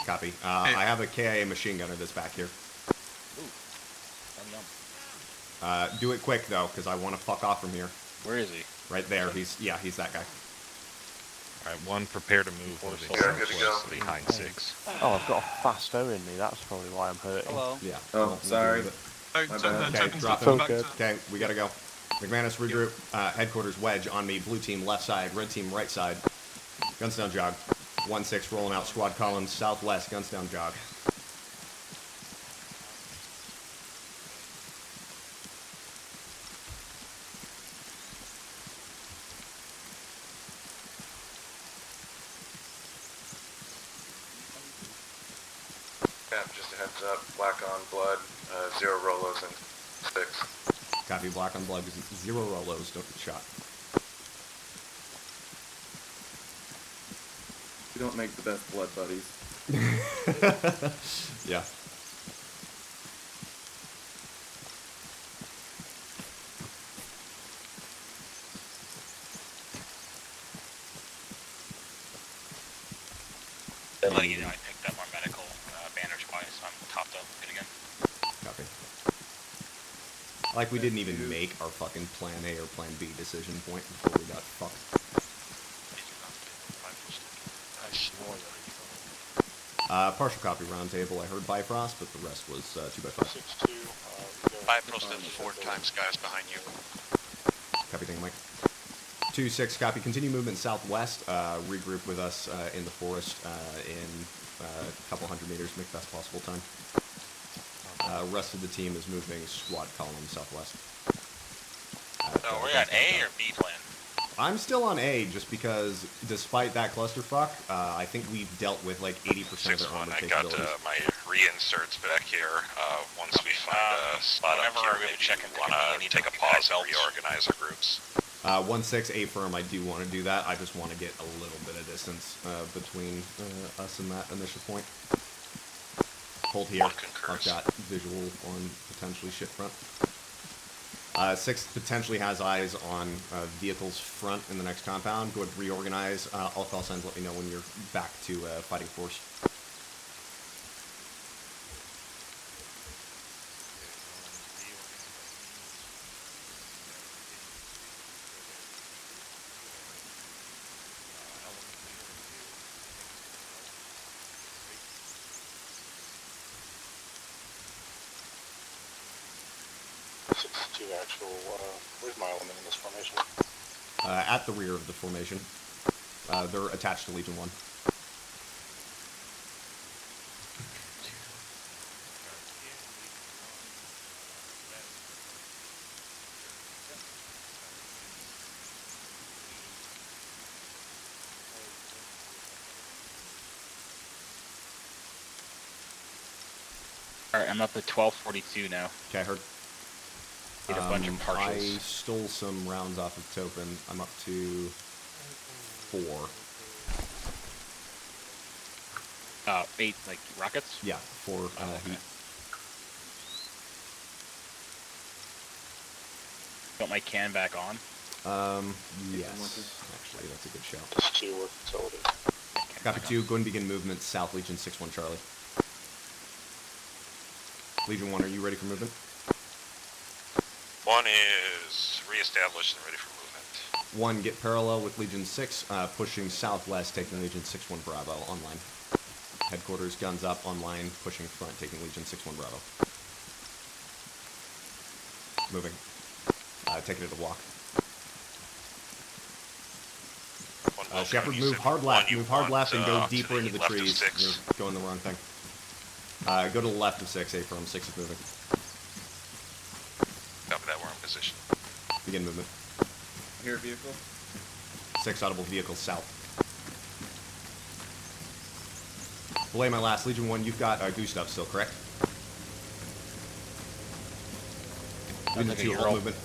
Copy. I have a KIA machine gunner that's back here. Do it quick, though, because I want to fuck off from here. Where is he? Right there. He's that guy. Alright, one, prepare to move. Yeah, good to go. Behind 6. Oh, I've got a fast O in me. That's probably why I'm hurting. Hello. Yeah. Oh, sorry. Okay, drop him. Okay, we gotta go. McManus, regroup. Headquarters, wedge on me. Blue team, left side. Red team, right side. Guns down, jog. 1-6, rolling out. Squad columns, southwest. Guns down, jog. Yeah, just a heads up. Black on blood, 0 Rolos and 6. Copy, black on blood. 0 Rolos, don't get shot. We don't make the best blood buddies. Yeah. Letting you know I picked up our medical bandage twice. I'm topped up. Good again. Copy. Like we didn't even make our fucking plan A or plan B decision point before we got fucked. Partial copy roundtable. I heard Bifrost, but the rest was 2x5. Bifrost at 4 times, guys behind you. Copy, thank you, Mike. 2-6, copy. Continue movement southwest. Regroup with us in the forest in a couple hundred meters. Make the best possible time. Rest of the team is moving squad column southwest. So we're at A or B plan? I'm still on A just because, despite that clusterfuck, I think we've dealt with like 80% of their armor capabilities. I got my reinserts back here. Once we find a spot up here, we want to take a pause and reorganize our groups. 1-6, A firm, I do want to do that. I just want to get a little bit of distance between us and that initial point. Hold here. I've got visual on potentially ship front. 6 potentially has eyes on vehicles front in the next compound. Go ahead and reorganize. All call signs, let me know when you're back to fighting force. Where's my element in this formation? At the rear of the formation. They're attached to Legion 1. Alright, I'm up to 1242 now. Okay, I heard. Need a bunch of partials. I stole some rounds off of Topin. I'm up to 4. 8, like, rockets? Yeah, 4 okay. heat. Got my can back on? Yes. Actually, that's a good shout. Just 2 work facility. Copy 2, go and begin movement south, Legion 6-1 Charlie. Legion 1, are you ready for movement? 1 is re-established and ready for movement. 1, get parallel with Legion 6, pushing southwest, taking Legion 6-1 Bravo online. Headquarters, guns up, online, pushing front, taking Legion 6-1 Bravo. Moving. Taking it a walk. Shepard, move hard left, and go deeper into the trees. You're going the wrong thing. Go to the left of 6, A from 6 is moving. Copy that, we're in position. Begin movement. Here, vehicle. 6 audible vehicles south. Belay my last. Legion 1, you've got Gustav still, correct? Legion 2, hold movement.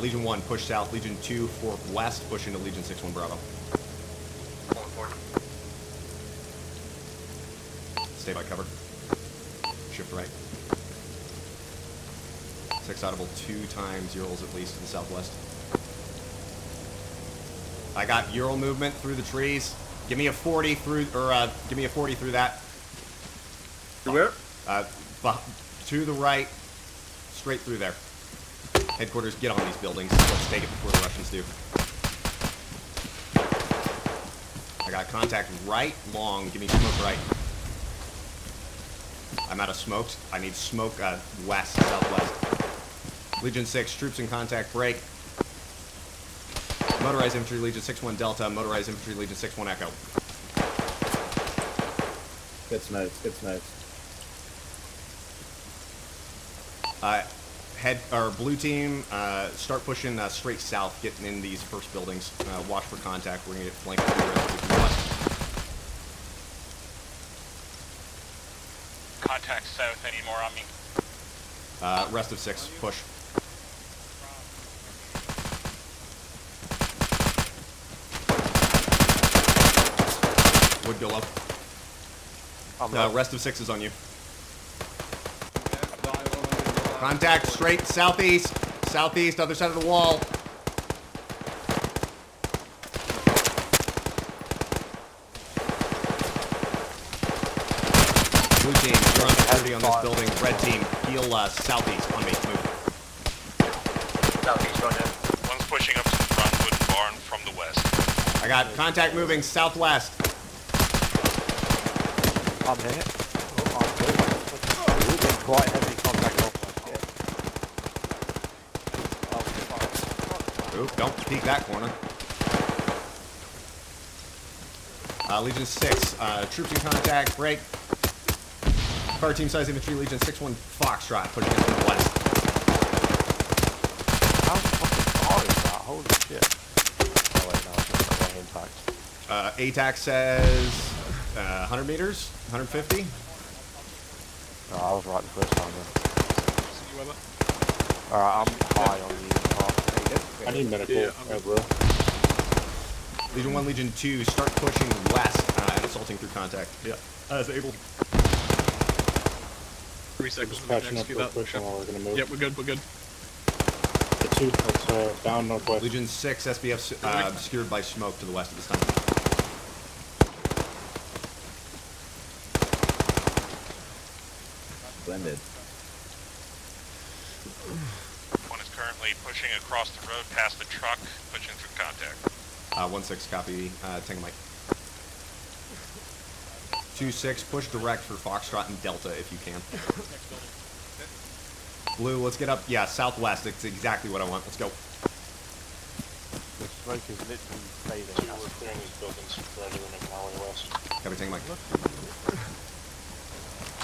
Legion 1, push south. Legion 2, fork west, push into Legion 6-1 Bravo. Stay by cover. Shift right. 6 audible 2 times Urals at least to the southwest. I got Ural movement through the trees. Give me a 40 through, or give me a 40 through that. To where? To the right, straight through there. Headquarters, get on these buildings. Let's take it before the Russians do. I got contact right, long. Give me smoke right. I'm out of smokes. I need smoke west, southwest. Legion 6, troops in contact, break. Motorized infantry, Legion 6-1 Delta. Motorized infantry, Legion 6-1 Echo. Good smokes, good smokes. Blue team, start pushing straight south, getting in these first buildings. Watch for contact. We're gonna get flanked from the west. Contact south, any more on me? Rest of 6, push. Wood go low. Rest of 6 is on you. Contact straight southeast. Southeast, other side of the wall. Blue team, you're on security on this building. Red team, wheel southeast on me. Move. Southeast, roger. One's pushing up to the front wood barn from the west. I got contact moving southwest. I'm here. Oh, I'm good. We're getting quite heavy contact off. Oop, don't peek that corner. Legion 6, troops in contact, break. Car team size infantry, Legion 6-1 Foxtrot, pushing in from the west. How fucking far is that? Holy shit. Oh wait, no, it's not my impact. ATAC says 100 meters, 150. Oh, I was right the first time then. Alright, I'm high on you. I need medical. Yeah, bro. Legion 1, Legion 2, start pushing west and assaulting through contact. Yeah, as able. 3 seconds. Just patching up real quick while we're gonna move. Yep, we're good, we're good. The 2, it's bound northwest. Legion 6, SBF obscured by smoke to the west at this time. Blended. One is currently pushing across the road past the truck, pushing through contact. 1-6, copy, Tango Mike. 2-6, push direct for Foxtrot and Delta if you can. Blue, let's get up, yeah, southwest, it's exactly what I want, let's go. The smoke is literally fading. We're clearing these buildings. Roger, we're making our way west. Copy, Tango Mike.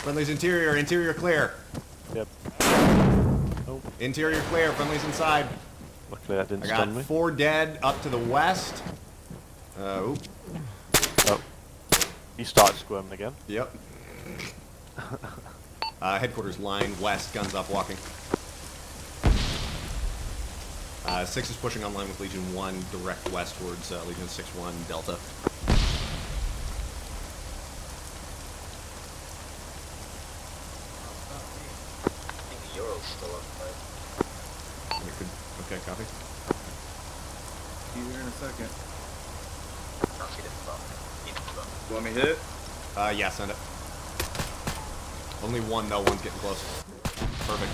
Friendly's interior, interior clear. Yep. Oh. Interior clear, friendly's inside. Luckily that didn't I stun got me. 4 dead up to the west. Oop. Oh. You started squirming again. Yep. Headquarters line west, guns up, walking. 6 is pushing online with Legion 1, direct west towards Legion 6-1 Delta. I think the Euro's still up, right? Okay, copy. See you here in a second. Can't see the front. You want me to hit it? Yeah, send it. Only one, though. One's getting close. Perfect.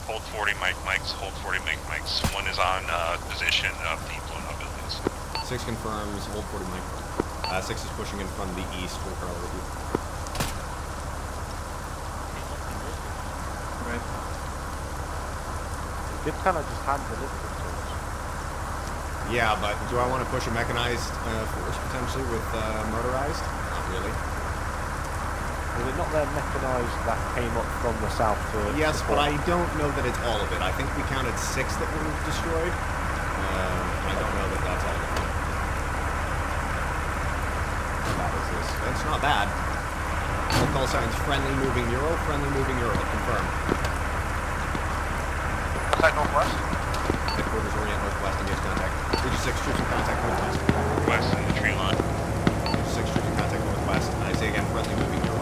Hold 40 mics, hold 40 mics. One is on position of the blown up buildings. 6 confirms, hold 40 mic. 6 is pushing in from the east for Carl with you. Right. You did kind of just hand deliver it to us. Yeah, but do I want to push a mechanized force potentially with motorized? Not really. Was it not their mechanized that came up from the south to... Yes, but I don't know that it's all of it. I think we counted 6 that were destroyed. I don't know that that's all of them. How bad is this? That's not bad. All call signs friendly moving Euro, confirm. Contact northwest. Headquarters orient northwest, engage contact. Legion 6 troops in contact northwest. West in the tree line. Legion 6 troops in contact northwest. I say again, friendly moving Euro.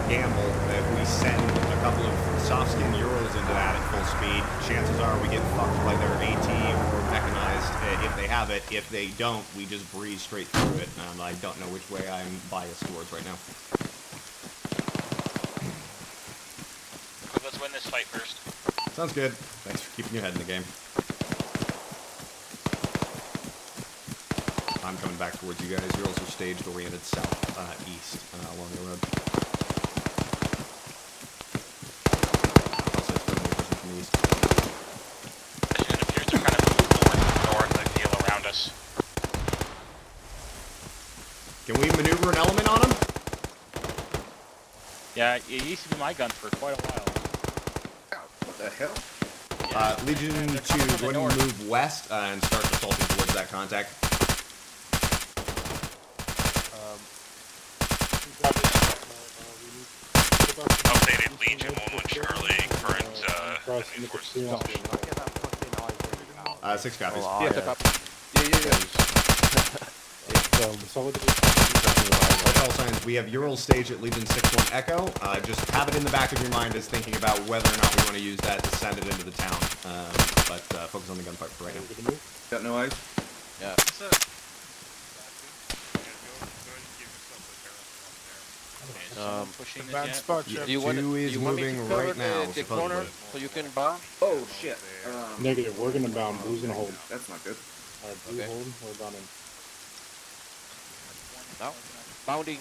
Gamble. If we send a couple of soft-skin Euros into that at full speed, chances are we get fucked by their AT or mechanized if they have it. If they don't, we just breeze straight through it, and I don't know which way I'm biased towards right now. Let's win this fight first. Sounds good. Thanks for keeping your head in the game. I'm coming back towards you guys. Euros are staged oriented south, east, along the road. It appears they're kind of moving north. I feel Yeah, it used to be my gun for quite a while. What the hell? Legion 2, go ahead and move west and start assaulting towards that contact. Updated Legion 1-1 Charlie, current enemy forces. 6 copies. Call signs. We have Ural stage at Legion 6-1 Echo. Just have it in the back of your mind as thinking about whether or not we want to use that to send it into the town. But focus on the gunfight for right now. Got no eyes? Yeah. Pushing Advanced spot check. Two is moving right now, the corner supposedly. so you can bound? Oh shit. Negative, we're gonna bound. Blue's gonna hold. That's not good. Alright, blue hold, we're bounding. No. Bounding.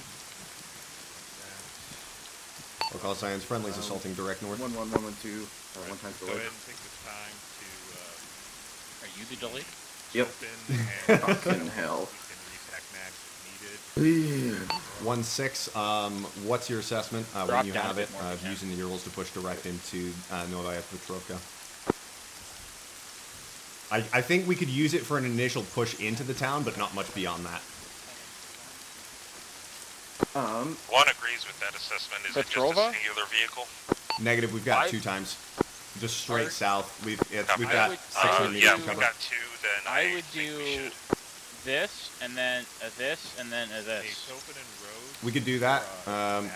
Call signs. Friendlies assaulting direct north. 1-1-1-1-2. 1 times Go delay. ahead and take the time to Are you the delay? Yep. Fucking hell. 1-6. What's your assessment when you have it of using the Urals to push direct into Novaya Petrovka? I think we could use it for an initial push into the town, but not much beyond that. One agrees with that assessment. Is it just a singular vehicle? Negative. We've got 2 times. Just straight south. We've got 600 meters yeah, to we cover. got 2. Then I would do this, and then this, and then this. We could do that,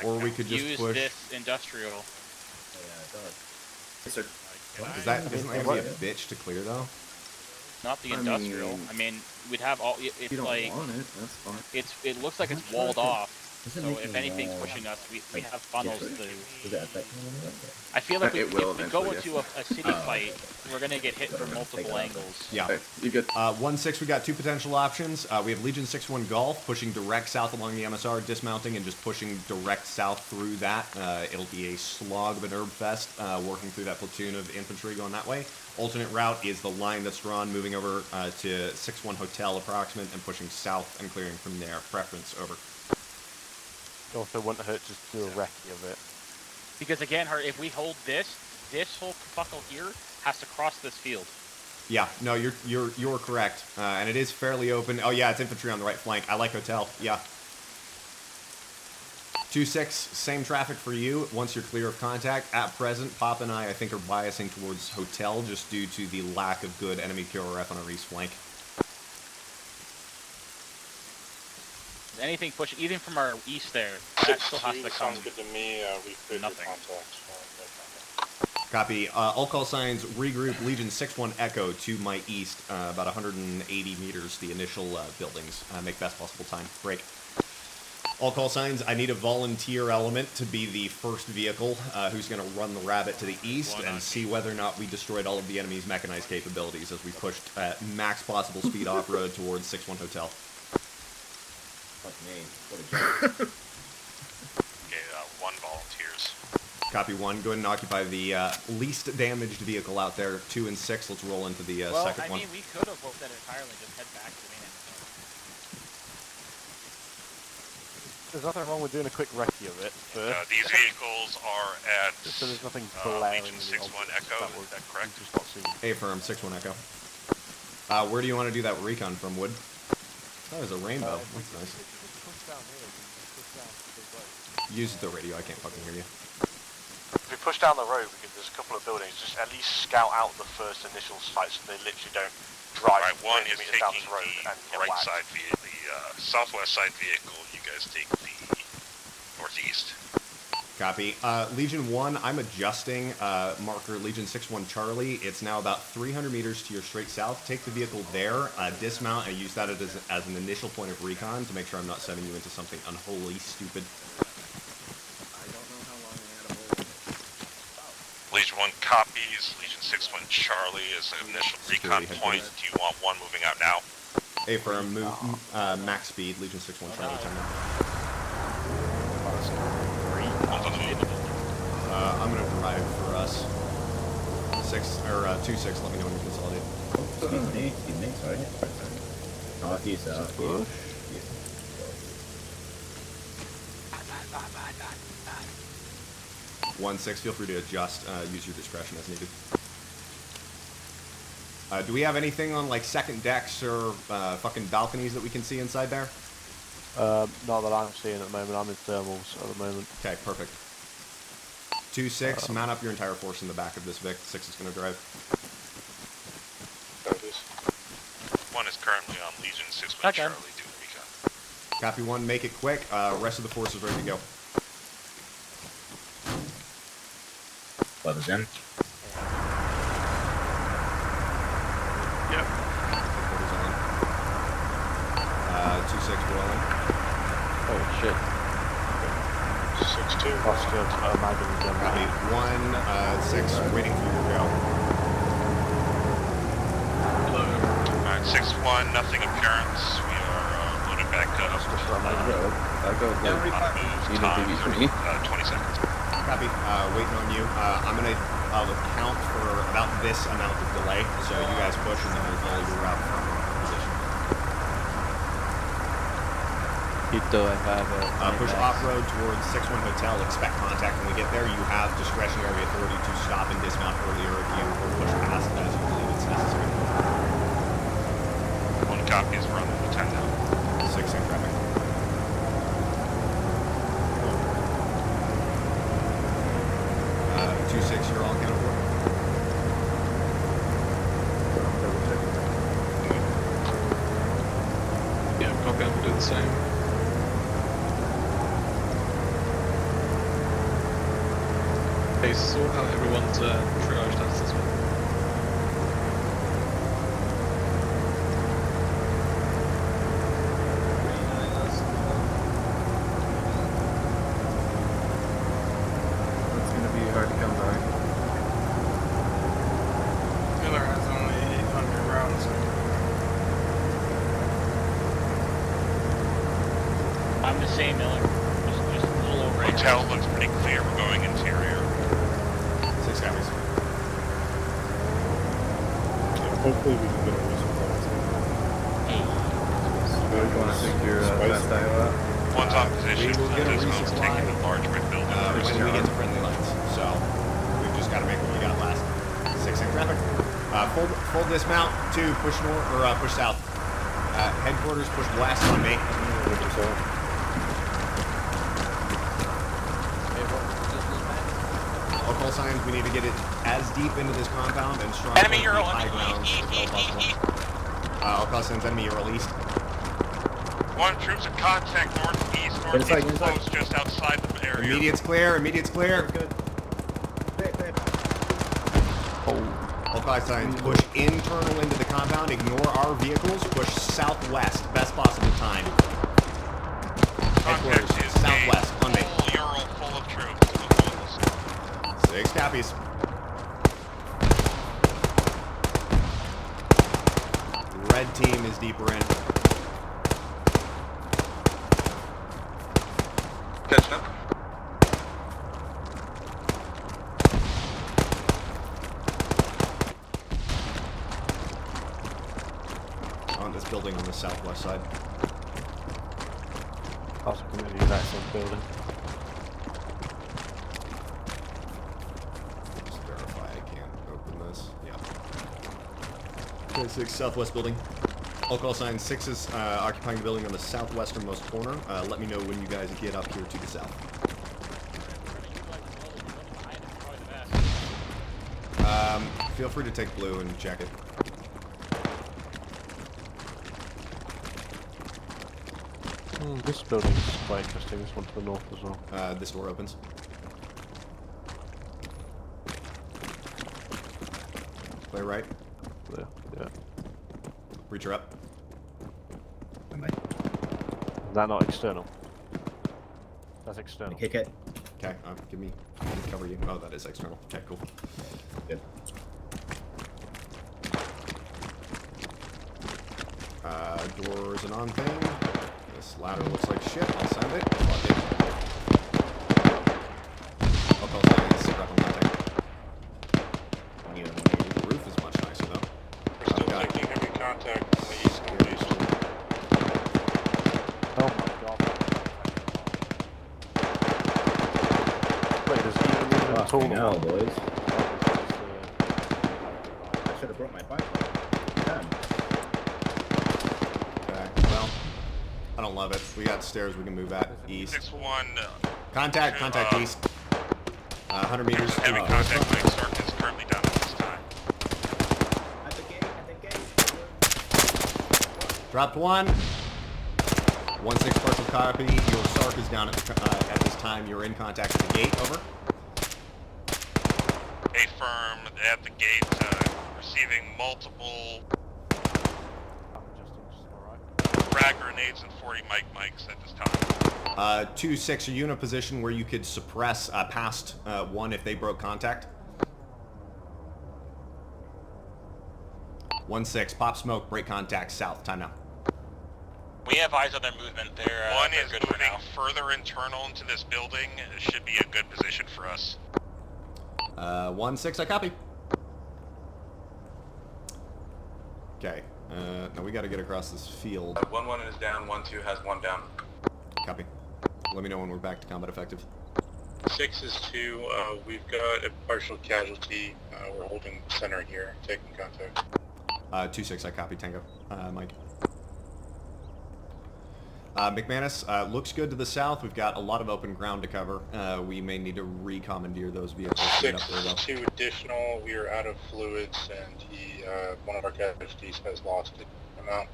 or we could just use push. this industrial. Yes, sir. Isn't that gonna be a bitch to clear though? Not the industrial. I mean, we'd have all. It's You don't like want it, that's fine. it looks like it's walled off. So if anything's pushing us, we have funnels to. I feel like if we go into a city fight, we're gonna get hit from multiple angles. Yeah. Okay, you good? 1-6. We got 2 potential options. We have Legion 6-1 Golf pushing direct south along the MSR, dismounting and just pushing direct south through that. It'll be a slog of an herb fest, working through that platoon of infantry going that way. Alternate route is the line that's drawn, moving over to 6-1 Hotel approximate and pushing south and clearing from there. Preference over. Also wouldn't hurt just to do a recce of it. Because again, if we hold this whole buckle here has to cross this field. Yeah, no, you're correct, and it is fairly open. Oh yeah, it's infantry on the right flank. I like Hotel. Yeah. 2-6, same traffic for you. Once you're clear of contact, at present, Pop and I think are biasing towards Hotel just due to the lack of good enemy QRF on our east flank. Anything pushing, even from our east there, that still has to come. Sounds good to me. We could Nothing. contact. Copy. All call signs, regroup Legion 6-1 Echo to my east, about 180 meters, the initial buildings. Make best possible time. Break. All call signs, I need a volunteer element to be the first vehicle who's going to run the rabbit to the east and see whether or not we destroyed all of the enemy's mechanized capabilities as we pushed at max possible speed off-road towards 6-1 Hotel. Okay, 1 volunteers. Copy 1. Go ahead and occupy the least damaged vehicle out there. 2 and 6. Let's roll into the second one. I mean, we could have hoped that entirely and just head back to the main end. There's nothing wrong with doing a quick recce of it first. These vehicles are at so there's nothing Legion 6-1 Echo. Is that correct? Affirm. 6-1 Echo. Where do you want to do that recon from, Wood? Oh, there's a rainbow. That's nice. Use the radio. I can't fucking hear you. If we push down the road, there's a couple of buildings, just at least scout out the first initial sites so they literally don't drive. Right, 1 is taking down the road and the right side vehicle, the southwest side vehicle. You guys take the northeast. Copy. Legion 1, I'm adjusting marker Legion 6-1 Charlie. It's now about 300 meters to your straight south. Take the vehicle there, dismount, and use that as an initial point of recon to make sure I'm not sending you into something unholy stupid. Legion 1 copies. Legion 6-1 Charlie is an initial recon point. Do you want 1 moving out now? Affirm. Move max speed. Legion 6-1 Charlie. I'm gonna drive for us. 2-6. Let me know when you consolidate. 1-6, feel free to adjust, use your discretion as needed. Do we have anything on like second decks or fucking balconies that we can see inside there? Not that I'm seeing at the moment. I'm in thermals at the moment. Okay, perfect. 2-6, mount up your entire force in the back of this Vic. 6 is going to drive. One is currently on Legion 6 with Charlie doing recon. Copy 1, make it quick. Rest of the force is ready to go. Weather's in. Yep. 2-6, we're all in. Oh shit. 6-2. That's good. Imagine we've done Copy. that. 1-6, waiting for your go. Alright, 6-1, nothing appearance. We are loaded back up. I go Time, 20 seconds. Copy. Waiting on you. I'll account for about this amount of delay, so you guys push and then we'll follow your route from position. Push off-road towards 6-1 Hotel. Expect contact when we get there. You have discretionary authority to stop and dismount earlier if you push past as you believe it's necessary. One copy is run with 10 now. 6 in traffic. Uh, 2-6, you're all accounted for. Yeah, copy, I'm doing the same. Okay, sort out everyone's triage stats as well. It's gonna be hard to come by. Miller has only 800 rounds. I'm the same, Miller. Just a little over. Hotel looks pretty clear. We're going interior. 6 copies. Hopefully we can get a reason for You want to secure West Iowa? One's on position. We will get a Dismount's resupply taking the large brick building. when we get to friendly lines. So we've just got to make what we got last. 6 in traffic. Full dismount. 2 push north or push south. Headquarters push west on me. All call signs. We need to get it as deep into this compound and strong. Enemy Euro high ground. All call signs. Enemy Euro east. One troops at contact northeast. Northeast close just outside the area. Immediate's clear. Immediate's clear. Good. All call signs. Push internal into the compound. Ignore our vehicles. Push southwest. Best possible time. Headquarters. Contact is Southwest. On me. full Euro full of troops. 6 copies. Red team is deeper in. Catching up. On this building on the southwest side. That's a completely excellent building. Just verify I can't open this. Yeah. 6 southwest building. All call sign 6 is occupying the building on the southwesternmost corner. Let me know when you guys get up here to the south. Feel free to take blue and check it. This building is quite interesting. This one to the north as well. This door opens. Play right. There, yeah. Reacher up. Is that not external? That's external. Kick it. Okay, give me cover you. Oh, that is external. Okay, cool. Good. Door is an on thing. This ladder looks like shit. I'll send it. Fuck it. I'll call signs. Sit up on contact. The roof is much nicer though. We're still taking heavy contact on the east northeast. Oh my god. Wait, there's even in the taller No, one. boys. I should have brought my bike. Damn. Okay, well, I don't love it. We got stairs we can move at east. 6-1. Contact east. 100 meters. Heavy contact. My Sark is currently down at this time. At the gate. Dropped one. 1-6 partial copy. Your Sark is down at this time. You're in contact at the gate. Over. A firm at the gate, receiving multiple frag grenades and 40 mics at this time. 2-6, are you in a position where you could suppress past 1 if they broke contact? 1-6, pop smoke, break contact, south. Time now. We have eyes on their movement. They're One they're is good for moving now. further internal into this building. It should be a good position for us. 1-6, I copy. Okay, now we gotta get across this field. 1-1 is down, 1-2 has 1 down. Copy. Let me know when we're back to combat effective. 6 is 2, we've got a partial casualty, we're holding center here, taking contact. 2-6, I copy. Tango. Mike. McManus, looks good to the south. We've got a lot of open ground to cover. We may need to recommandeer those vehicles to get up there, though. 2 additional, we are out of fluids, and one of our casualties has lost an amount.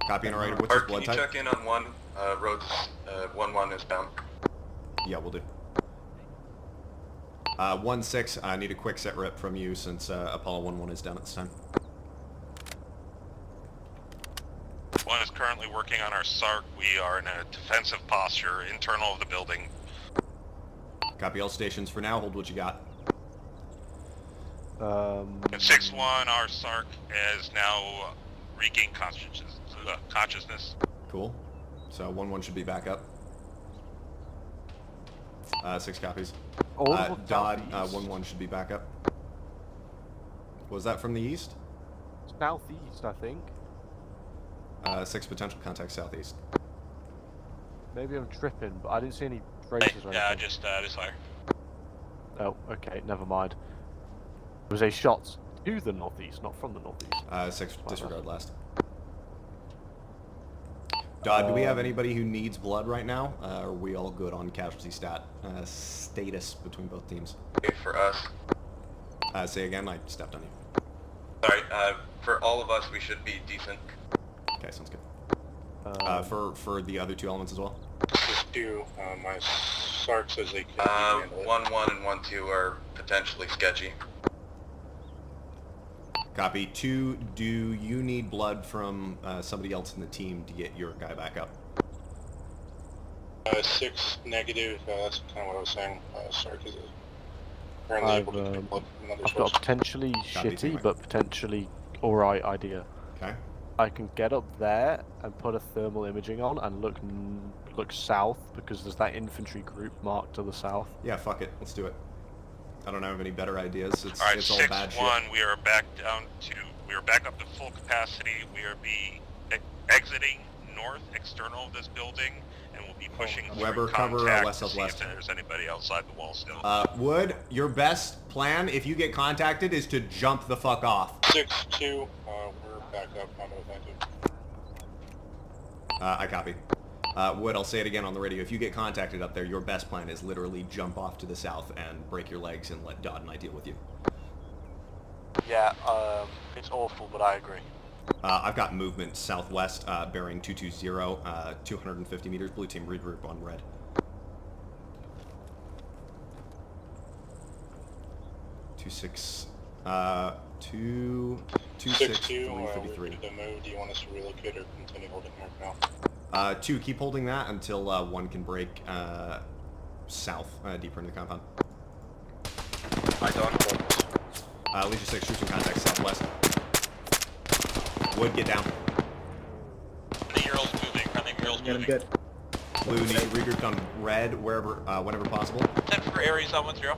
Copy and alright. What's his blood Can you type? check in on 1? Roads, 1-1 is down. Yeah, we'll do. 1-6, I need a quick set rep from you since Apollo 1-1 is down at this time. 1 is currently working on our Sark. We are in a defensive posture, internal of the building. Copy all stations for now. Hold what you got. And 6-1, our Sark has now regained consciousness. Cool. So 1-1 should be back up. 6 copies. Dodd, 1-1 should be back up. Was that from the east? Southeast, I think. 6 potential contact southeast. Maybe I'm tripping, but I didn't see any traces or anything. Yeah, just fire. Oh, okay, never mind. There was a shot to the northeast, not from the northeast. 6 disregard last. Dodd, do we have anybody who needs blood right now? Are we all good on casualty status between both teams? Okay, for us. Say again, I stepped on you. Sorry, for all of us, we should be decent. Okay, sounds good. For the other 2 elements as well? This is 2, my Sark says they can handle it. 1-1 and 1-2 are potentially sketchy. Copy. 2, do you need blood from somebody else in the team to get your guy back up? 6 negative, that's kind of what I was saying. Sark is currently able to take blood from another I've source. got a potentially shitty, but potentially alright idea. Okay. I can get up there and put a thermal imaging on and look south, because there's that infantry group marked to the south. Yeah, fuck it. Let's do it. I don't have any better ideas. Alright, it's all bad shit. 6-1, we are back up to full capacity. We are exiting north, external of this building, and we'll be pushing through Weber, cover contact west to see southwest. if there's anybody outside the wall still. Wood, your best plan, if you get contacted, is to jump the fuck off. 6-2, we're back up on offensive. I copy. Wood, I'll say it again on the radio. If you get contacted up there, your best plan is literally jump off to the south and break your legs and let Dodd and I deal with you. Yeah, it's awful, but I agree. I've got movement southwest, bearing 220, 250 meters. Blue team, regroup on red. Two 6, 6-2, we're ready to move. Do you want us to relocate or continue holding here for now? 2, keep holding that until 1 can break south, deeper into the compound. Legion 6, shoot some contact southwest. Wood, get down. The Ural's moving. Friendly Ural's moving. Good. Blue, need to regroup on red whenever possible. 10 for Ares on 1-0.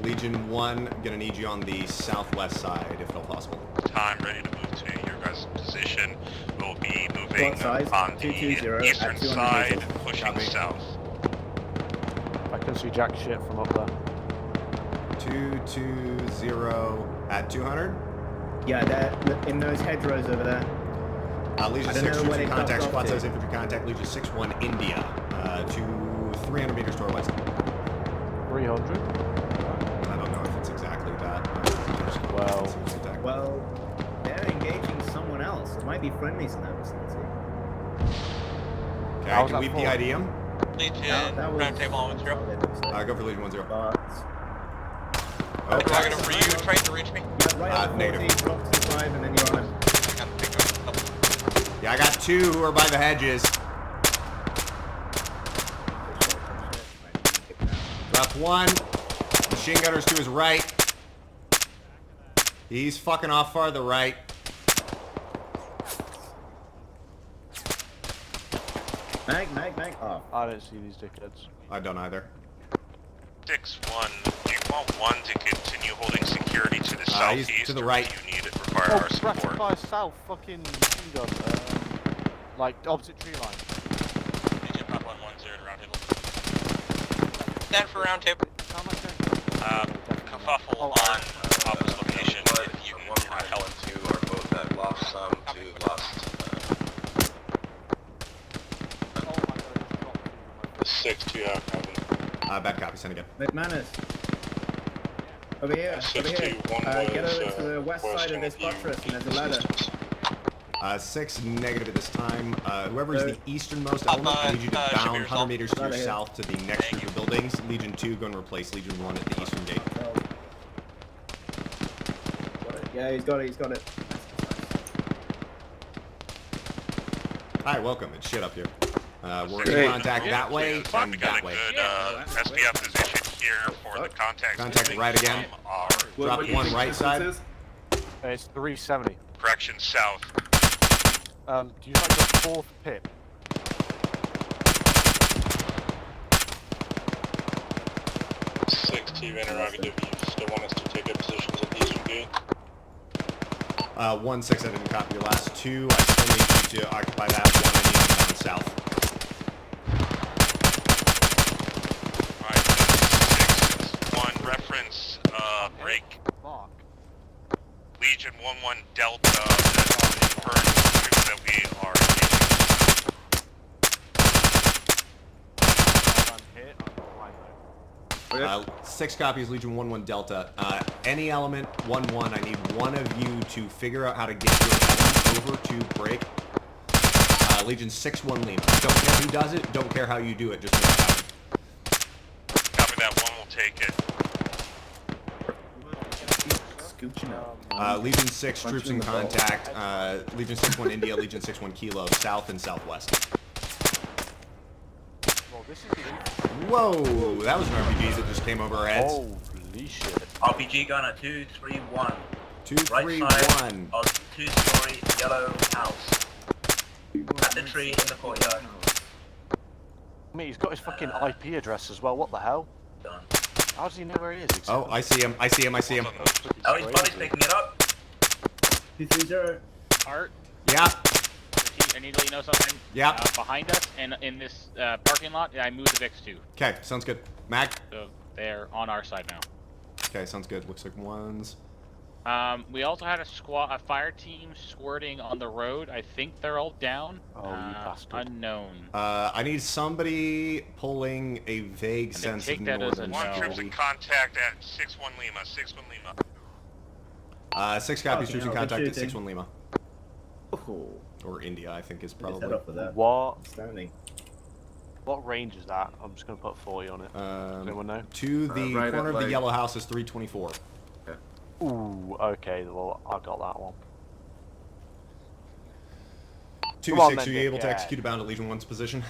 Legion 1, gonna need you on the southwest side, if at all possible. Time ready to move to your guys' position. We'll be moving Size, on the 220 eastern at 200 side, meters. pushing south. I can can see jack shit from up there. 220 at 200. Yeah, they're in those hedgerows over there. Legion 6 troops in contact, squad size infantry contact, Legion 6-1 India, to 300 meters to our west. 300? I don't know if it's exactly that. Well, they're engaging someone else. It might be friendlies in that vicinity. Okay, can we PID him? Legion, round table 1-0. Go for Legion 1-0. Okay. Dragon for you, trying to reach me? Yeah, right on 40, negative. drop to 5, and then you're on him. Yeah, I got 2 who are by the hedges. Drop 1. Machine gunner's to his right. He's fucking off farther right. Mag. Oh. I don't see these dickheads. I don't either. 6-1, do you want 1 to continue holding security to the southeast? He's to the right. Or do you need require our support? By south, fucking machine gun. Like opposite tree line. Legion Pop 110 to round table. Stand for round table. Kerfuffle on office location if you can help. 1 and 2 are both at lost some to lost. 6-2 out, copy. Bad copy, send again. McManus. Over here, over here. 6-2, 1 Get was, over to the west side of this buttress, and there's a ladder. 6 negative at this time. Whoever is the easternmost element, I need you to bound 100 meters to your south to the next group of buildings. Legion 2, go and replace Legion 1 at the eastern gate. Yeah, he's got it. Hi, welcome. It's shit up here. We're in contact that way and that way. SPF position here for the contact. Contact right again. Drop 1 right side. It's 370. Correction south. Do you like the 4th pip? Interrogative, you still want us to take up positions at Eastern Gate? 1-6, I didn't copy your last 2. I still need you to occupy that 1. I need you down south. Alright, 6-1, reference, break. Legion 1-1 Delta, that's the current troops that we are engaging. 6 copies, Legion 1-1 Delta. Any element 1-1, I need one of you to figure out how to get your element over to break. Legion 6-1 Lima. Don't care who does it, don't care how you do it, just make it happen. Copy that, 1 will take it. Legion 6 troops in contact. Legion 6-1 India, Legion 6-1 Kilo, south and southwest. Whoa, that was an RPG that just came over our heads. Holy shit. RPG gun at 231. 231. Right side of 2-story yellow house. At the tree in the courtyard. I mean, he's got his fucking IP address as well. What the hell? Done. How does he know where he is exactly? Oh, I see him. I see him. I see him. Oh, his body's picking it up. 230. Art? Yeah. I need to let you know something. Yeah. Behind us and in this parking lot, I moved the VIX 2. Okay, sounds good. Mag? So they're on our side now. Okay, sounds good. Looks like 1s. We also had a fire team squirting on the road. I think they're all down. Oh, you bastard. Unknown. I need somebody pulling a vague sense of northern. 1 troops in contact at 6-1 Lima. 6-1 Lima. 6 copies, troops in contact at 6-1 Lima. Oh. Or India, I think is probably. What? Standing. What range is that? I'm just gonna put 40 on it. Does anyone know? To the right corner at, of the like- yellow house is 324. Ooh, okay. Well, I got that one. 2-6, are you able to execute a bound at Legion 1's position?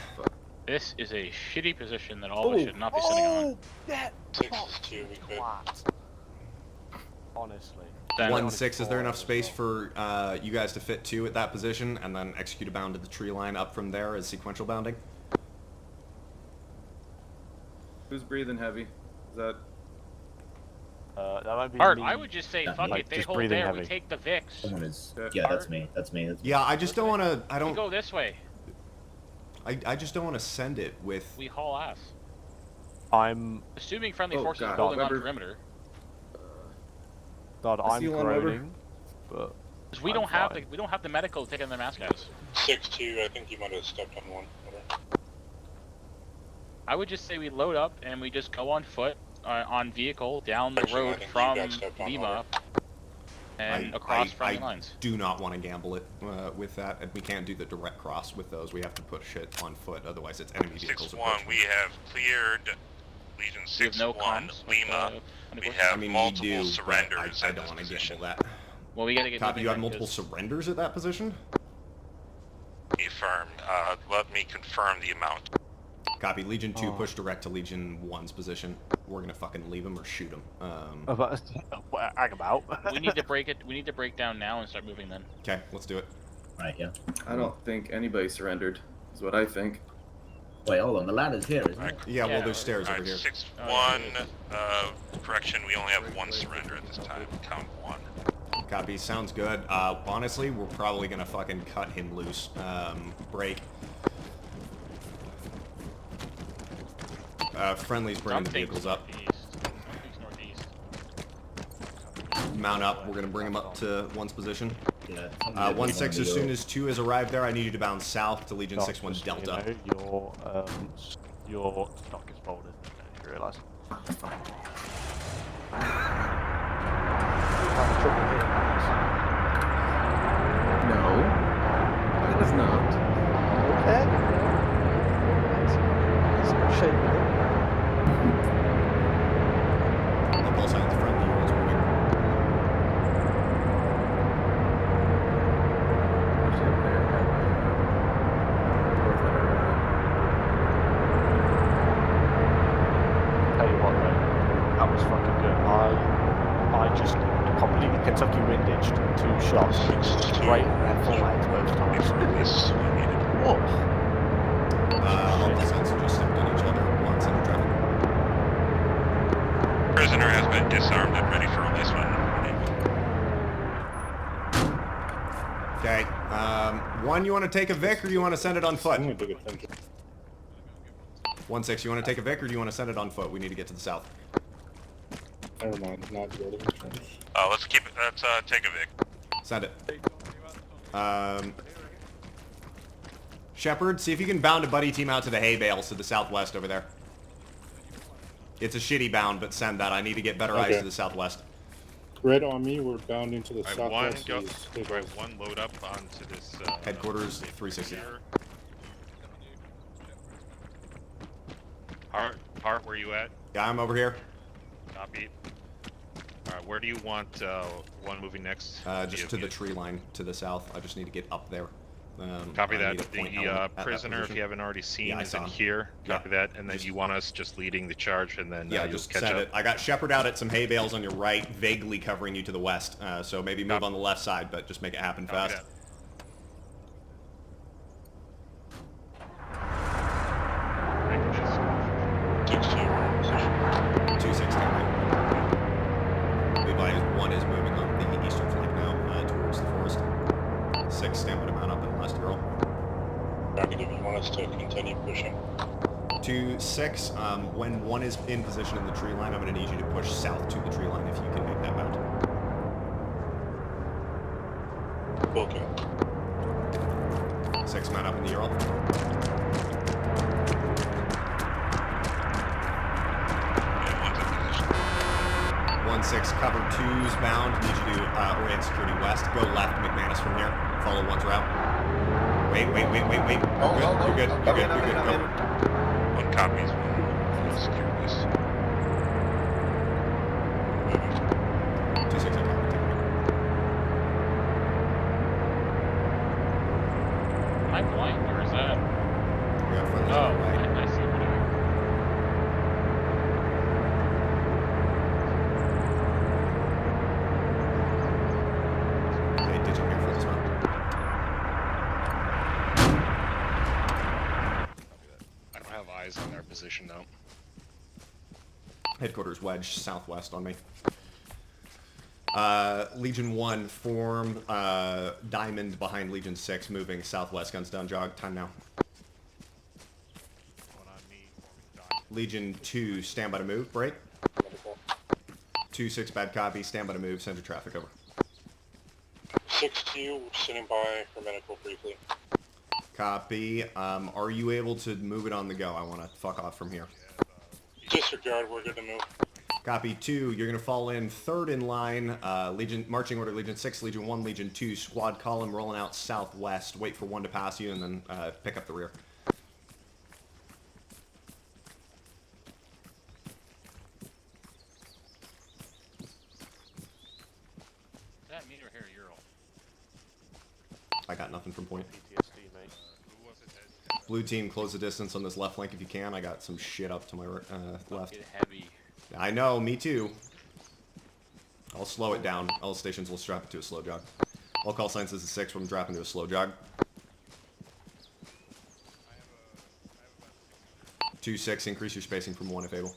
This is a shitty position that all of us should not be sitting on. That 6-2, we could. Honestly. 1-6, is there enough space for you guys to fit 2 at that position and then execute a bound to the tree line up from there as sequential bounding? Who's breathing heavy? Is that... that might be Art, me. I would just say, fuck like, it, they just hold breathing there, heavy. we take the VIX. Someone is. Yeah, Yeah, that's me. That's me. Yeah, I just don't want to. I We don't. go this way. I just don't want to send it with. We haul ass. I'm assuming friendly Oh, forces God. holding on Weber. perimeter. God, I I'm see you on Weber. groaning, but Because we I'm don't have fine. the medical to take in the mask guys. 6-2, I think you might have stepped on one. I would just say we load up and we just go on foot, on vehicle, down the Actually, I road think you from got stepped on Lima and across friendly lines. I do not want to gamble it with that, and we can't do the direct cross with those. We have to put shit on foot, otherwise it's enemy vehicles 6-1, we have cleared Legion 6-1, Lima. We have multiple surrenders I at don't this want to position. gamble that. Well, we gotta get Copy, moving you have then, multiple 'cause- surrenders at that position? Affirm. Let me confirm the amount. Copy. Legion 2, push direct to Legion 1's position. We're gonna fucking leave him or shoot him. Hang about. we need to break it. We need to break down now and start moving then. Okay, let's do it. Right, yeah. I don't think anybody surrendered, is what I think. Wait, hold on. The ladder's here, isn't it? Yeah, well, there's stairs over here. 6-1, correction, we only have one surrender at this time. Count 1. Copy, sounds good. Honestly, we're probably gonna fucking cut him loose. Break. Friendly's bringing the vehicles up. Mount up. We're gonna bring him up to 1's position. 1-6, as soon as 2 has arrived there, I need you to bounce south to Legion 6-1 Delta. Your stock is folded. You realise? No, it is not. Okay. It's shame. On both sides, friendly units moving. Tell you what, though, that was fucking good. I just completely Kentucky windaged 2 shots straight in their forelegs both times. What? On both sides, just stepped on each other once in the traffic. Prisoner has been disarmed and ready for release when Okay. 1, you want to take a Vic or you want to send it on foot? 1-6, you want to take a Vic or do you want to send it on foot? We need to get to the south. Never mind, not good. let's keep it. Let's take a Vic. Send it. Shepard, see if you can bound a buddy team out to the hay bales to the southwest over there. It's a shitty bound, but send that. I need to get better eyes to the southwest. Red on me, we're bounding to the I have southwest. one load up onto this. Headquarters 360. Hart, where you at? Yeah, I'm over here. Copy. Alright, where do you want one moving next? Just to the tree line to the south. I just need to get up there. Copy I that. need a point The element at prisoner, that if you haven't already seen, Yeah, I is saw in him. here. Copy that. And then Just- you want us just leading the charge, and then Yeah, you'll just catch send up. it. I got Shepard out at some hay bales on your right, vaguely covering you to the west. So maybe move on the left side, but just make it happen Copy fast. that. Two 6 coming. Levi 1 is moving on the eastern flank now towards the forest. 6, stand by to mount up in last girl. If you want us to continue pushing. 2-6, when 1 is in position in the tree line, I'm going to need you to push south to the tree line if you can make that mount. Okay. 6, mount up in the Ural. 1-6, cover 2's bound. Need you to orient security west. Go left, McManus from here. Follow 1's route. Wait. You're good. Go. 1 copies. 1 secure west. 2-6, I copy. Am I blind or is that? We got friendlies Oh, on the right. I see what you're doing. Okay, did you hear for this one? I don't have eyes on their position though. Headquarters wedge southwest on me. Legion 1 form diamond behind Legion 6 moving southwest, guns down, jog. Time now. Legion 2, stand by to move. Break. 2-6, bad copy. Stand by to move. Center traffic, over. 6-2, sitting by for medical briefly. Copy. Are you able to move it on the go? I want to fuck off from here. Disregard, we're good to move. Copy. 2, you're going to fall in third in line. Legion, marching order, Legion 6, Legion 1, Legion 2, squad column rolling out southwest. Wait for one to pass you and then pick up the rear. Is that me or here, Ural? I got nothing from point. PTSD, mate. Blue team, close the distance on this left flank if you can. I got some shit up to my left. Get heavy. I know, me too. I'll slow it down. All stations will strap it to a slow jog. All call signs is a 6 when I'm dropping to a slow jog. 2-6, increase your spacing from 1 if able.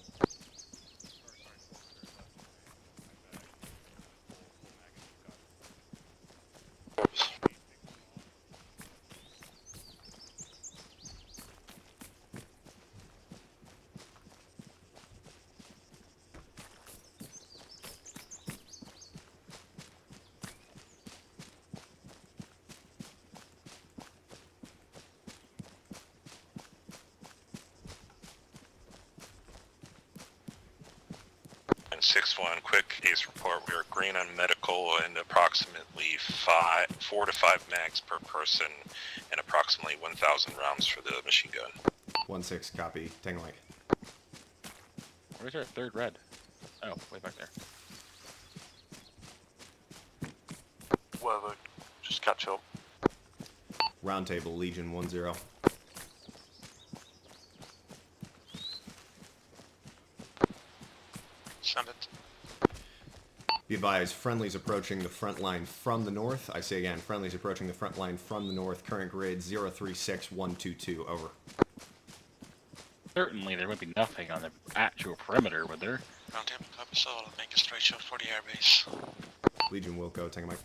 And 6-1, quick case report. We are green on medical and approximately 4 to 5 mags per person and approximately 1,000 rounds for the machine gun. 1-6, copy. Tango Mike. Where's our third red? Oh, way back there. Whatever, just catch up. Round table, Legion 1-0. Send it. Be advised, friendlies approaching the front line from the north. I say again, friendlies approaching the front line from the north. Current grid 036122, over. Certainly there would be nothing on the actual perimeter, would there? Round table, copy solid. Make a straight shot for the airbase. Legion Wilco, Tango Mike.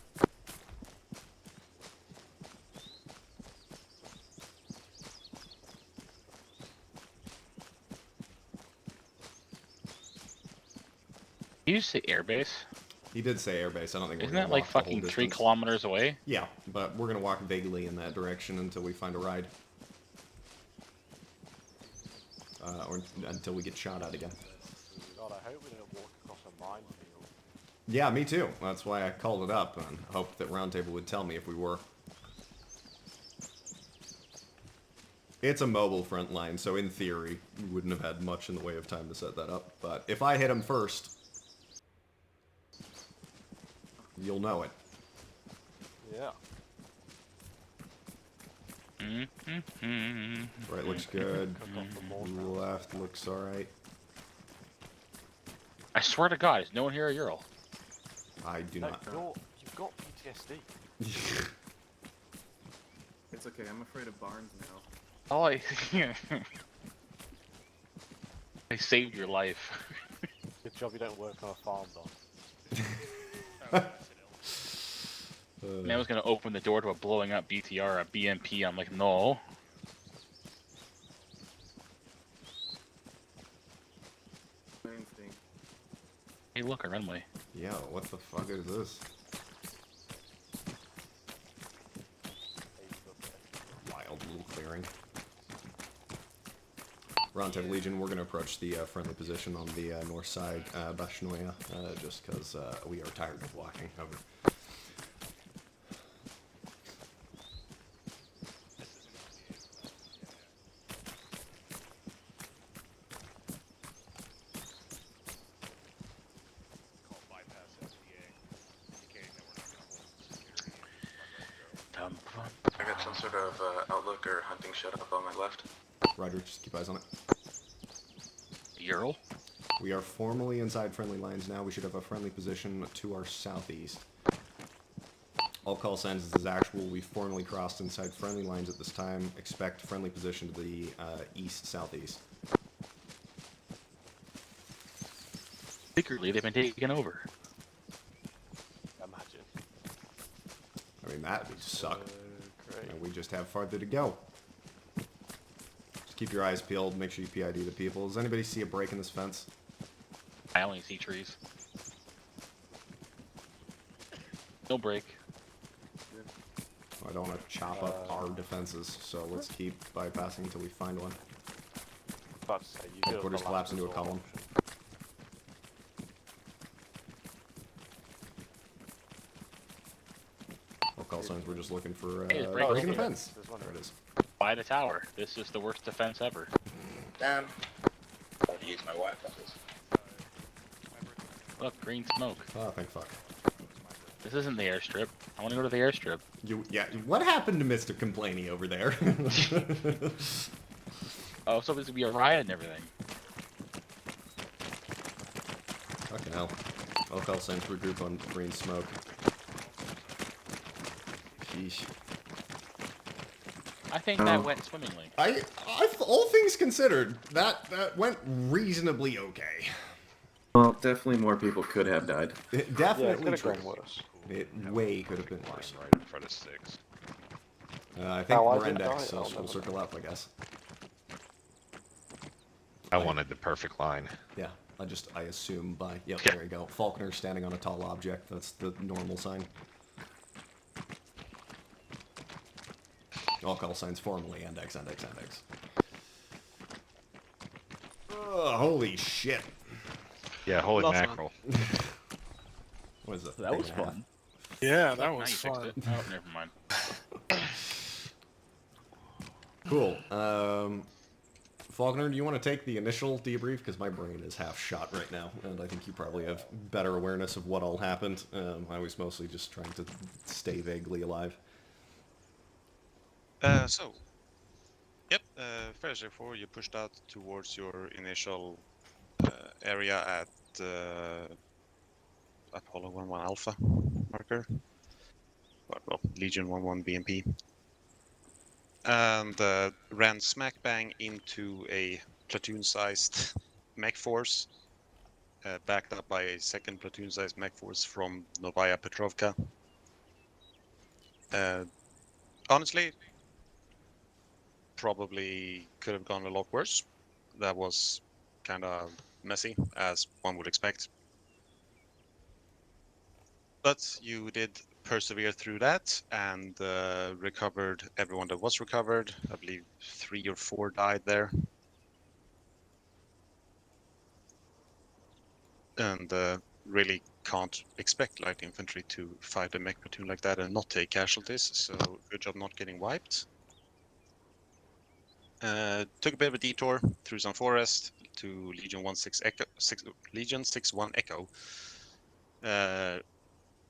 Did you say airbase? He did say airbase. I don't think we're Isn't gonna that like walk the whole fucking 3 distance. kilometers away? Yeah, but we're gonna walk vaguely in that direction until we find a ride. Or until we get shot at again. God, I hope we don't walk across a minefield. Yeah, me too. That's why I called it up and hoped that Roundtable would tell me if we were. It's a mobile front line, so in theory, we wouldn't have had much in the way of time to set that up. But if I hit him first, you'll know it. Yeah. Right looks good. Left looks alright. I swear to God, is no one here a Ural? I do not. You've got PTSD. It's okay, I'm afraid of barns now. Oh, I saved your life. Good job you don't work on a farm, And I was gonna open the door to a blowing up BTR, a BMP. I'm like, no. Hey, look, a runway. Yo, what the fuck is this? Wild little clearing. Roundtable Legion, we're going to approach the friendly position on the north side, Bashnoya, just because we are tired of walking. Over. I got some sort of outlook or hunting setup on my left. Roger, just keep eyes on it. Ural? We are formally inside friendly lines now. We should have a friendly position to our southeast. All call signs is actual. We formally crossed inside friendly lines at this time. Expect friendly position to the east-southeast. Secretly, they've been taken over. Imagine. I mean, that would suck. And we just have farther to go. keep your eyes peeled. Make sure you PID the people. Does anybody see a break in this fence? I only see trees. No break. I don't want to chop up our defenses, so let's keep bypassing until we find one. About to say, you Headquarters collapse into a column. All call signs, we're just looking for Hey, breaking the fence. There it is. By the tower. This is the worst defense ever. Damn. I've used my white pencils. Look, green smoke. Oh, thank fuck. This isn't the airstrip. I want to go to the airstrip. Yeah, what happened to Mr. Complainy over there? Oh, so there's gonna be a riot and everything. Fucking hell. Call signs, regroup on green smoke. Sheesh. I think that went swimmingly. All things considered, that went reasonably okay. Well, definitely more people could have died. It definitely could have been worse. It way could have been worse. Right in front of 6. I think we're index, so we'll circle up, I guess. I wanted the perfect line. Yeah, I assume by... Yep, there you go. Falconer standing on a tall object. That's the normal sign. All call signs formally index. Holy shit. Yeah, holy mackerel. What is it? That was fun. Yeah, that Now was you fixed fun. it. Oh, never mind. Cool. Faulkner, do you want to take the initial debrief? Because my brain is half shot right now, and I think you probably have better awareness of what all happened. I was mostly just trying to stay vaguely alive. Fairly straightforward. You pushed out towards your initial area at Apollo 11 Alpha marker. Well, Legion 11 BMP. And ran smack bang into a platoon-sized mech force, backed up by a second platoon-sized mech force from Novaya Petrovka. Honestly, probably could have gone a lot worse. That was kind of messy, as one would expect. But you did persevere through that and recovered everyone that was recovered. I believe 3 or 4 died there. And really can't expect light infantry to fight a mech platoon like that and not take casualties, so good job not getting wiped. Took a bit of a detour through some forest to Legion 6-1 Echo.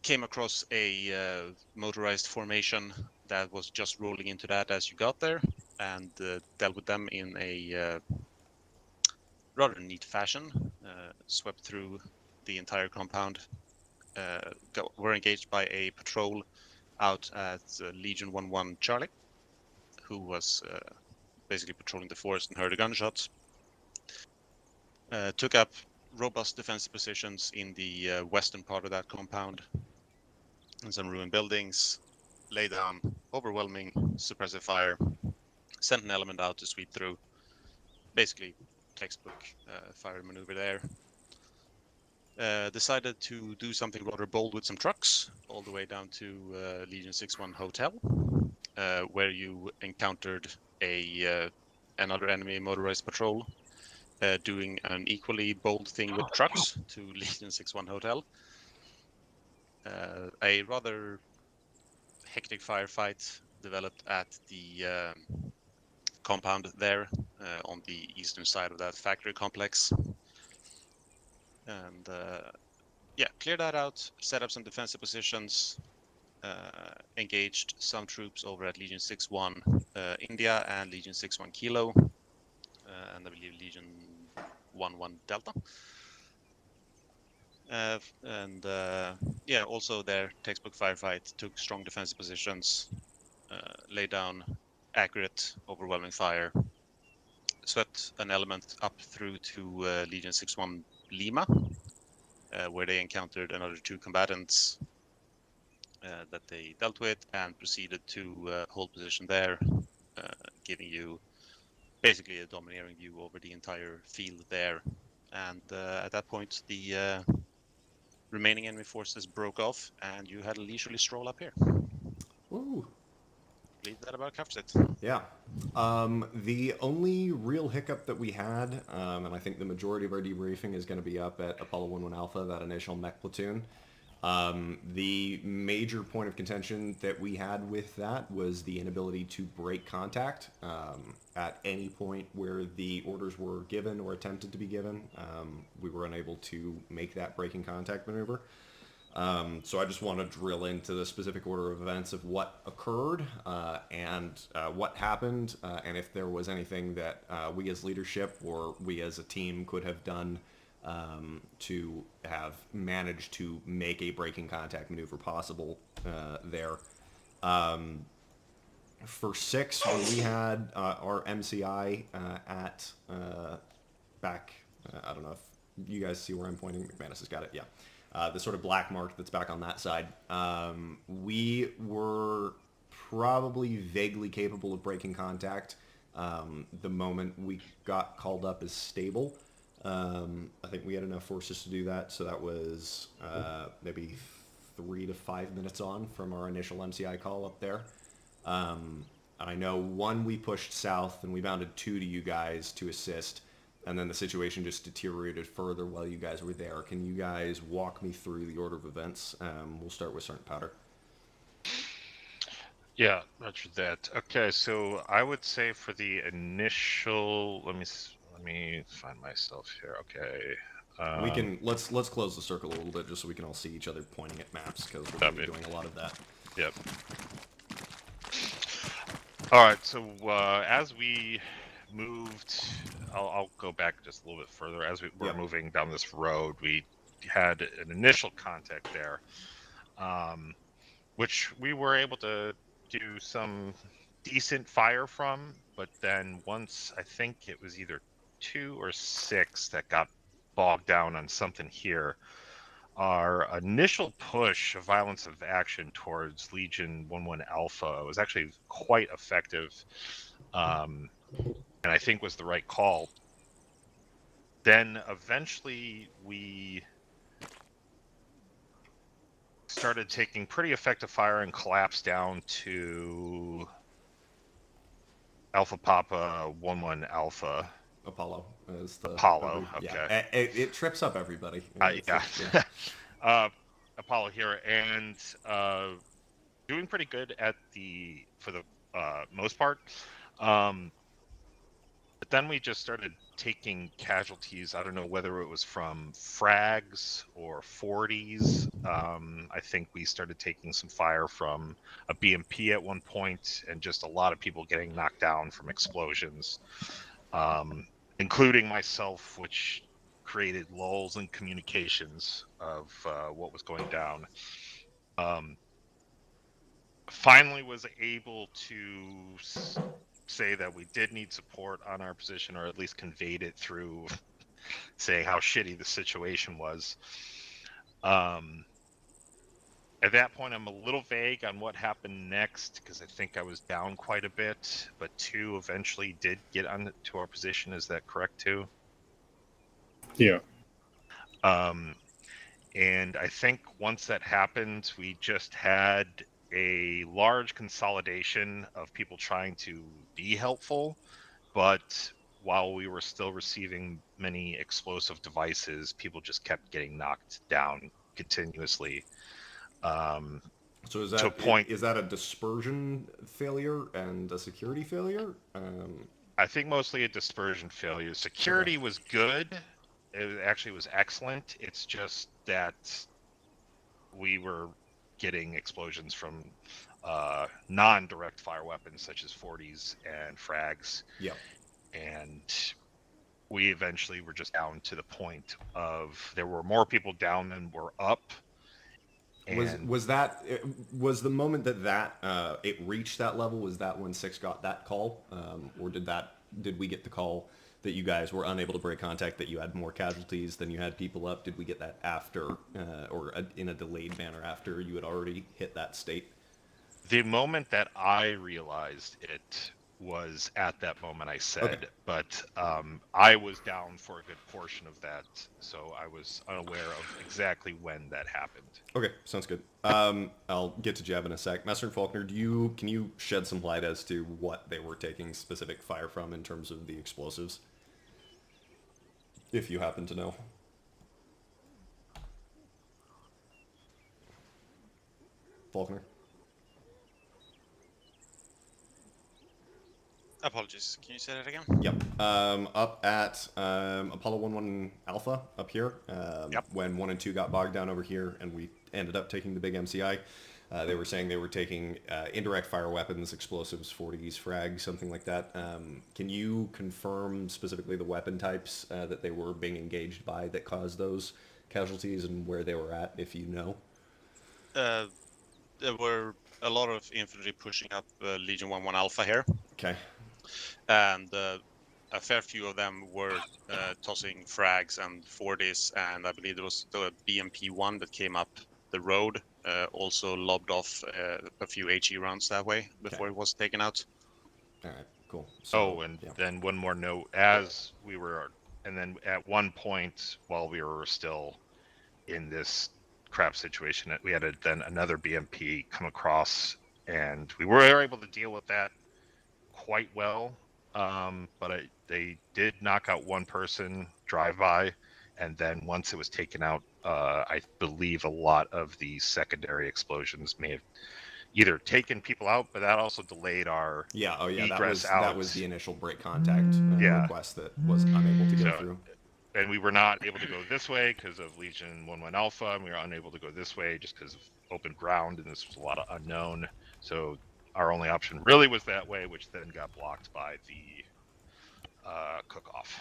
Came across a motorized formation that was just rolling into that as you got there, and dealt with them in a rather neat fashion. Swept through the entire compound. Were engaged by a patrol out at Legion 11 Charlie, who was basically patrolling the forest and heard a gunshot. Took up robust defensive positions in the western part of that compound, and some ruined buildings, lay down overwhelming suppressive fire, sent an element out to sweep through. Basically, textbook fire maneuver there. Decided to do something rather bold with some trucks, all the way down to Legion 6-1 Hotel, where you encountered another enemy motorized patrol, doing an equally bold thing with trucks to Legion 6-1 Hotel. A rather hectic firefight developed at the compound there on the eastern side of that factory complex. And cleared that out, set up some defensive positions, engaged some troops over at Legion 6-1 India and Legion 6-1 Kilo, and I believe Legion 1-1 Delta. Also their textbook firefight, took strong defensive positions, laid down accurate, overwhelming fire, swept an element up through to Legion 6-1 Lima, where they encountered another 2 combatants that they dealt with, and proceeded to hold position there, giving you basically a domineering view over the entire field there. And at that point, the remaining enemy forces broke off, and you had a leisurely stroll up here. Woo. I believe that about covers it. Yeah. The only real hiccup that we had, and I think the majority of our debriefing is going to be up at Apollo 11 Alpha, that initial mech platoon. The major point of contention that we had with that was the inability to break contact at any point where the orders were given or attempted to be given. We were unable to make that breaking contact maneuver. So I just want to drill into the specific order of events of what occurred and what happened, and if there was anything that we as leadership or we as a team could have done to have managed to make a breaking contact maneuver possible there. For 6, when we had our MCI at back, I don't know if you guys see where I'm pointing. McManus has got it, yeah. The sort of black mark that's back on that side. We were probably vaguely capable of breaking contact the moment we got called up as stable. I think we had enough forces to do that, so that was maybe 3 to 5 minutes on from our initial MCI call up there. I know 1 we pushed south, and we bounded 2 to you guys to assist, and then the situation just deteriorated further while you guys were there. Can you guys walk me through the order of events? We'll start with Sergeant Powder. Yeah, roger that. Okay, so I would say for the initial, let me find myself here. Okay. We can let's close the circle a little bit just so we can all see each other pointing at maps, because we're going to be doing a lot of that. Yep. All right. So as we moved, I'll go back just a little bit further. As we were moving down this road, we had an initial contact there, which we were able to do some decent fire from, but then once, I think it was either 2 or 6 that got bogged down on something here, our initial push of violence of action towards Legion 11 Alpha was actually quite effective, and I think was the right call. Then eventually we started taking pretty effective fire and collapsed down to Alpha Papa 11 Alpha. Apollo is the Apollo. Okay. Yeah, it trips up everybody. Yeah. Apollo here, and doing pretty good for the most part. But then we just started taking casualties. I don't know whether it was from frags or 40s. I think we started taking some fire from a BMP at one point, and just a lot of people getting knocked down from explosions, including myself, which created lulls in communications of what was going down. Finally was able to say that we did need support on our position, or at least conveyed it through saying how shitty the situation was. At that point, I'm a little vague on what happened next, because I think I was down quite a bit, but 2 eventually did get on to our position. Is that correct, 2? Yeah. And I think once that happened, we just had a large consolidation of people trying to be helpful, but while we were still receiving many explosive devices, people just kept getting knocked down continuously. So is that a dispersion failure and a security failure? I think mostly a dispersion failure. Security was good. It actually was excellent. It's just that we were getting explosions from non-direct fire weapons such as 40s and frags. Yeah. And we eventually were just down to the point of there were more people down than were up. And Was the moment that it reached that level? Was that when 6 got that call, or did we get the call that you guys were unable to break contact, that you had more casualties than you had people up? Did we get that after, or in a delayed manner after you had already hit that state? The moment that I realized it was at that moment, I said, Okay. but I was down for a good portion of that, so I was unaware of exactly when that happened. Okay, sounds good. I'll get to Jeb in a sec. Master and Faulkner, can you shed some light as to what they were taking specific fire from in terms of the explosives? If you happen to know. Faulkner? Apologies, can you say that again? Yep. Up at Apollo 11 Alpha up here, when 1 and 2 got bogged down over here and we ended up taking the big MCI, they were saying they were taking indirect fire weapons, explosives, 40s, frags, something like that. Can you confirm specifically the weapon types that they were being engaged by that caused those casualties and where they were at, if you know? There were a lot of infantry pushing up Legion 1-1 Alpha here. Okay. And a fair few of them were tossing frags and 40s, and I believe there was the BMP-1 that came up the road, also lobbed off a few HE rounds that way before it was taken out. All right, cool. So, then one more note, and then at one point while we were still in this crap situation, we had then another BMP come across, and we were able to deal with that quite well. But they did knock out one person drive-by, and then once it was taken out, I believe a lot of the secondary explosions may have either taken people out, but that also delayed our egress out. That was the initial break contact request that was unable to go through. And we were not able to go this way because of Legion 1-1 Alpha, and we were unable to go this way just because of open ground, and this was a lot of unknown. So our only option really was that way, which then got blocked by the cook-off.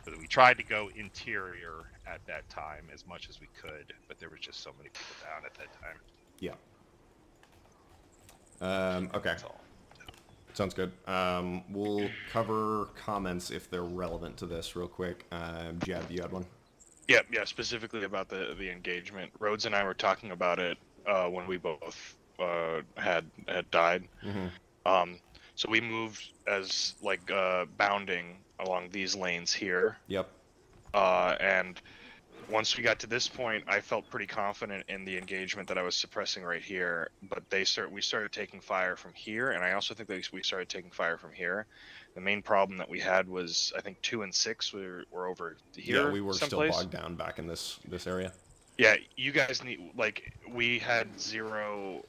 So we tried to go interior at that time as much as we could, but there was just so many people down at that time. Yeah. Okay. Sounds good. We'll cover comments if they're relevant to this real quick. Jeb, you had one? Yeah, specifically about the engagement. Rhodes and I were talking about it when we both had died. Mm-hmm. So we moved as bounding along these lanes here. Yep. And once we got to this point, I felt pretty confident in the engagement that I was suppressing right here. But we started taking fire from here, and I also think that we started taking fire from here. The main problem that we had was, I think 2 and 6 were over here. Yeah, we were someplace. Still bogged down back in this area. Yeah, you guys need we had zero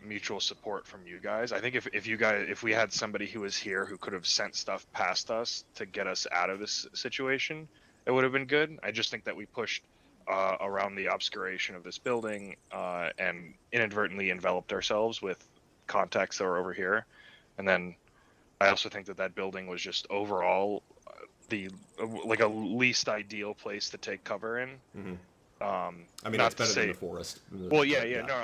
mutual support from you guys. I think if we had somebody who was here who could have sent stuff past us to get us out of this situation, it would have been good. I just think that we pushed around the obscuration of this building and inadvertently enveloped ourselves with contacts that were over here. And then I also think that building was just overall a least ideal place to take cover in. Mm-hmm. I mean, not it's better than the forest. Well, no,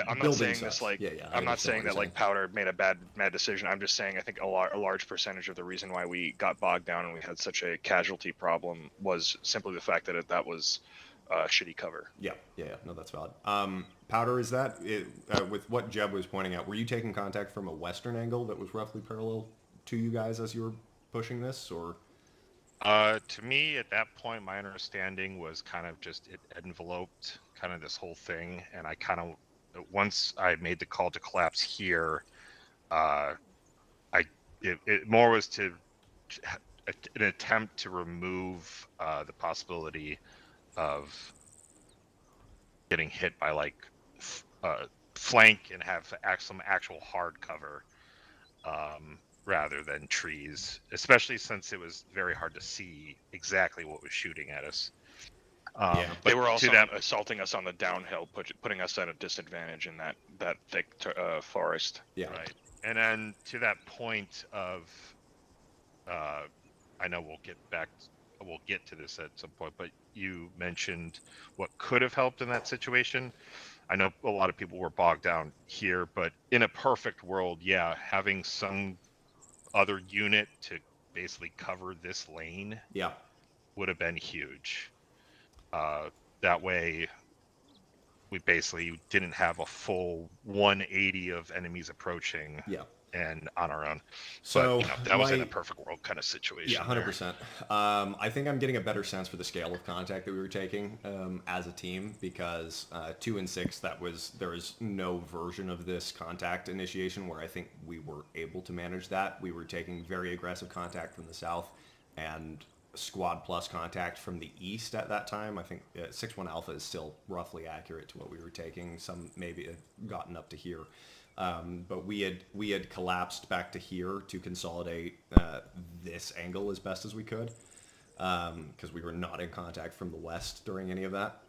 I'm not saying this I I'm not saying that Powder made a bad decision. I'm just saying I think a large percentage of the reason why we got bogged down and we had such a casualty problem was simply the fact that that was shitty cover. Yeah, no, that's valid. Powder, is that with what Jeb was pointing out? Were you taking contact from a western angle that was roughly parallel to you guys as you were pushing this, or? To me, at that point, my understanding was kind of just it enveloped kind of this whole thing, and I kind of, once I made the call to collapse here, it more was to an attempt to remove the possibility of getting hit by flank and have some actual hard cover. Rather than trees, especially since it was very hard to see exactly what was shooting at us. But they were also assaulting us on the downhill, putting us at a disadvantage in that thick forest. Yeah. Right. And then to that point of, I know we'll get to this at some point, but you mentioned what could have helped in that situation. I know a lot of people were bogged down here, but in a perfect world, having some other unit to basically cover this lane would have been huge. That way we basically didn't have a full 180 of enemies approaching and on our own. So, but that was in a perfect world kind of situation. Yeah, 100%. I think I'm getting a better sense for the scale of contact that we were taking as a team, because 2 and 6, there was no version of this contact initiation where I think we were able to manage that. We were taking very aggressive contact from the south and squad plus contact from the east at that time. I think 6-1 Alpha is still roughly accurate to what we were taking. Some maybe had gotten up to here. But we had collapsed back to here to consolidate this angle as best as we could, because we were not in contact from the west during any of that.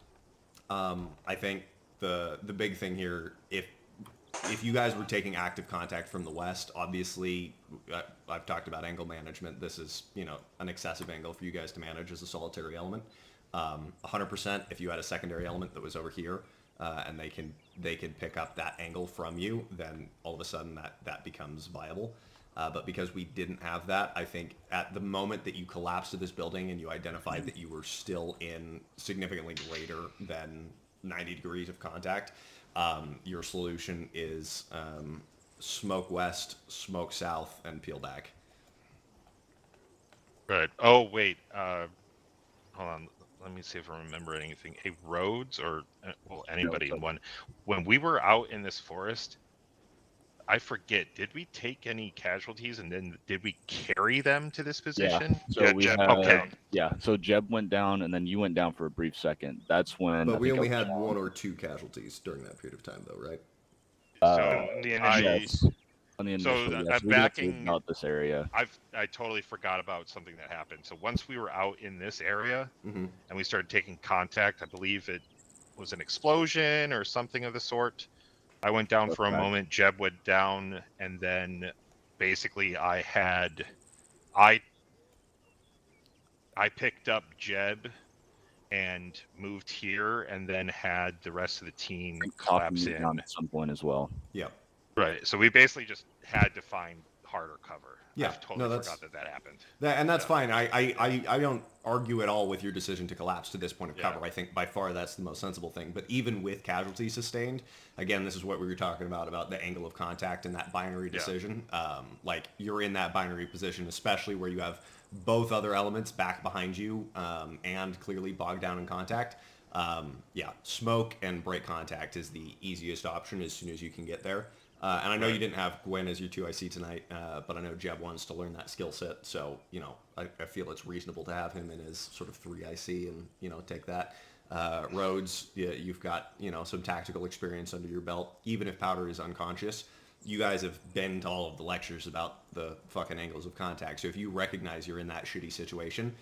I think the big thing here, if you guys were taking active contact from the west, obviously I've talked about angle management. This is an excessive angle for you guys to manage as a solitary element. 100% if you had a secondary element that was over here, and they can pick up that angle from you, then all of a sudden that becomes viable. But because we didn't have that, I think at the moment that you collapsed to this building and you identified that you were still in significantly greater than 90 degrees of contact, your solution is smoke west, smoke south, and peel back. Right. Oh, wait. Hold on. Let me see if I remember anything. A Rhodes or anybody in one. When we were out in this forest, I forget. Did we take any casualties, and then did we carry them to this position? So we Jeb, had, okay. Yeah. So Jeb went down, and then you went down for a brief second. That's when. But we only had 1 or 2 casualties during that period of time, though, right? The initial. Yes. On the initial, yes. We backing out this area. I totally forgot about something that happened. So once we were out in this area and we started taking contact, I believe it was an explosion or something of the sort. I went down for a moment. Jeb went down, and then basically I picked up Jeb and moved here, and then had the rest of the team collapse in at some point as well. Yeah. Right. So we basically just had to find harder cover. Yeah. I totally forgot that happened. And that's fine. I don't argue at all with your decision to collapse to this point of cover. I think by far that's the most sensible thing. But even with casualties sustained, again, this is what we were talking about the angle of contact and that binary decision. Like, you're in that binary position, especially where you have both other elements back behind you and clearly bogged down in contact. Smoke and break contact is the easiest option as soon as you can get there. And I know you didn't have Gwen as your 2IC tonight, but I know Jeb wants to learn that skill set. So, I feel it's reasonable to have him in his sort of 3IC and, take that. Rhodes, you've got, some tactical experience under your belt. Even if Powder is unconscious, you guys have been to all of the lectures about the fucking angles of contact. So if you recognize you're in that shitty situation,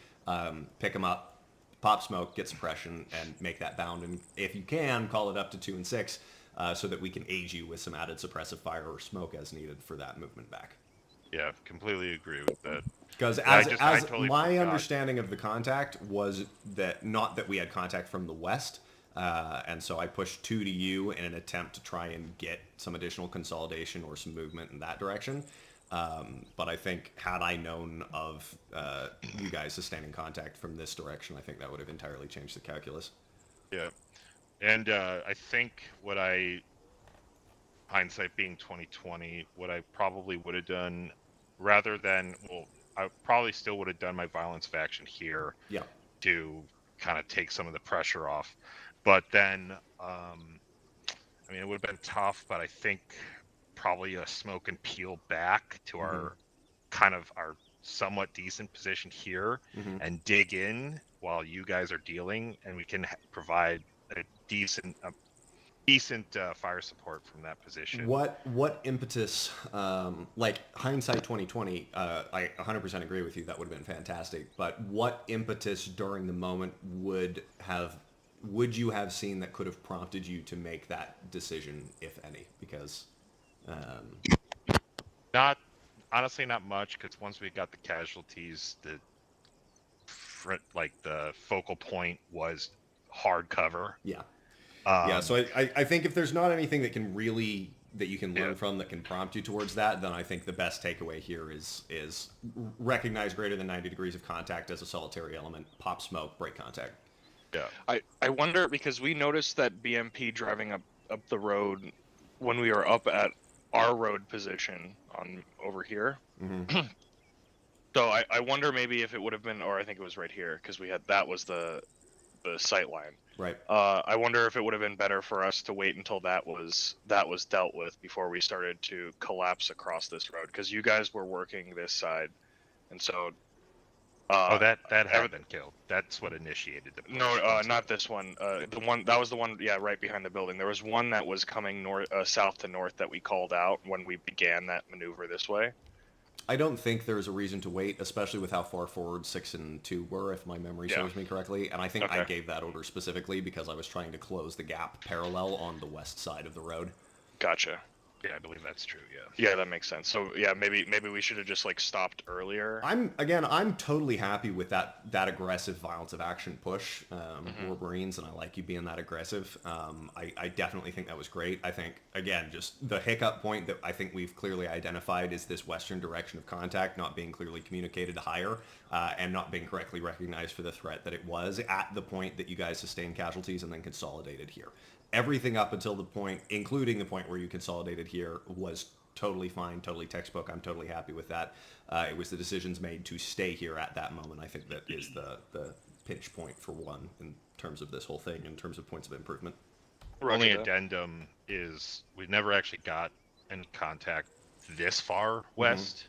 pick him up, pop smoke, get suppression, and make that bound. And if you can, call it up to 2 and 6. So that we can aid you with some added suppressive fire or smoke as needed for that movement back. Yeah, completely agree with that. Because as totally my understanding of the contact was that not that we had contact from the west, and so I pushed 2 to you in an attempt to try and get some additional consolidation or some movement in that direction. But I think had I known of you guys sustaining contact from this direction, I think that would have entirely changed the calculus. Yeah. And I think hindsight being 2020, what I probably would have done, rather than, I probably still would have done my violence of action here to kind of take some of the pressure off. But then, it would have been tough, but I think probably a smoke and peel back to our somewhat decent position here and dig in while you guys are dealing, and we can provide a decent fire support from that position. What impetus, like hindsight 2020, I 100% agree with you, that would have been fantastic, but what impetus during the moment would you have seen that could have prompted you to make that decision, if any? Because honestly not much, because once we got the casualties, the focal point was hard cover. So I think if there's not anything that you can learn from that can prompt you towards that, then I think the best takeaway here is recognize greater than 90 degrees of contact as a solitary element, pop smoke, break contact. I wonder, because we noticed that BMP driving up the road when we were up at our road position on over here. Mm-hmm. So I wonder maybe if it would have been, or I think it was right here because that was the sight line. Right. I wonder if it would have been better for us to wait until that was dealt with before we started to collapse across this road, because you guys were working this side, and so. That had been killed. That's what initiated the push. No, not this one. The one that was the one, yeah, right behind the building. There was one that was coming south to north that we called out when we began that maneuver this way. I don't think there's a reason to wait, especially with how far forward 6 and 2 were, if my memory serves me correctly. And I think I gave that order specifically because I was trying to close the gap parallel on the west side of the road. Gotcha. Yeah, I believe that's true. Yeah. Yeah, that makes sense. So yeah, maybe we should have just like stopped earlier. I'm totally happy with that aggressive violence of action push. We're Marines, and I like you being that aggressive. I definitely think that was great. I think again, just the hiccup point that I think we've clearly identified is this western direction of contact not being clearly communicated higher, and not being correctly recognized for the threat that it was at the point that you guys sustained casualties and then consolidated here. Everything up until the point, including the point where you consolidated here, was totally fine, totally textbook. I'm totally happy with that. It was the decisions made to stay here at that moment. I think that is the pinch point for one in terms of this whole thing, in terms of points of improvement. Only addendum is we never actually got in contact this far west.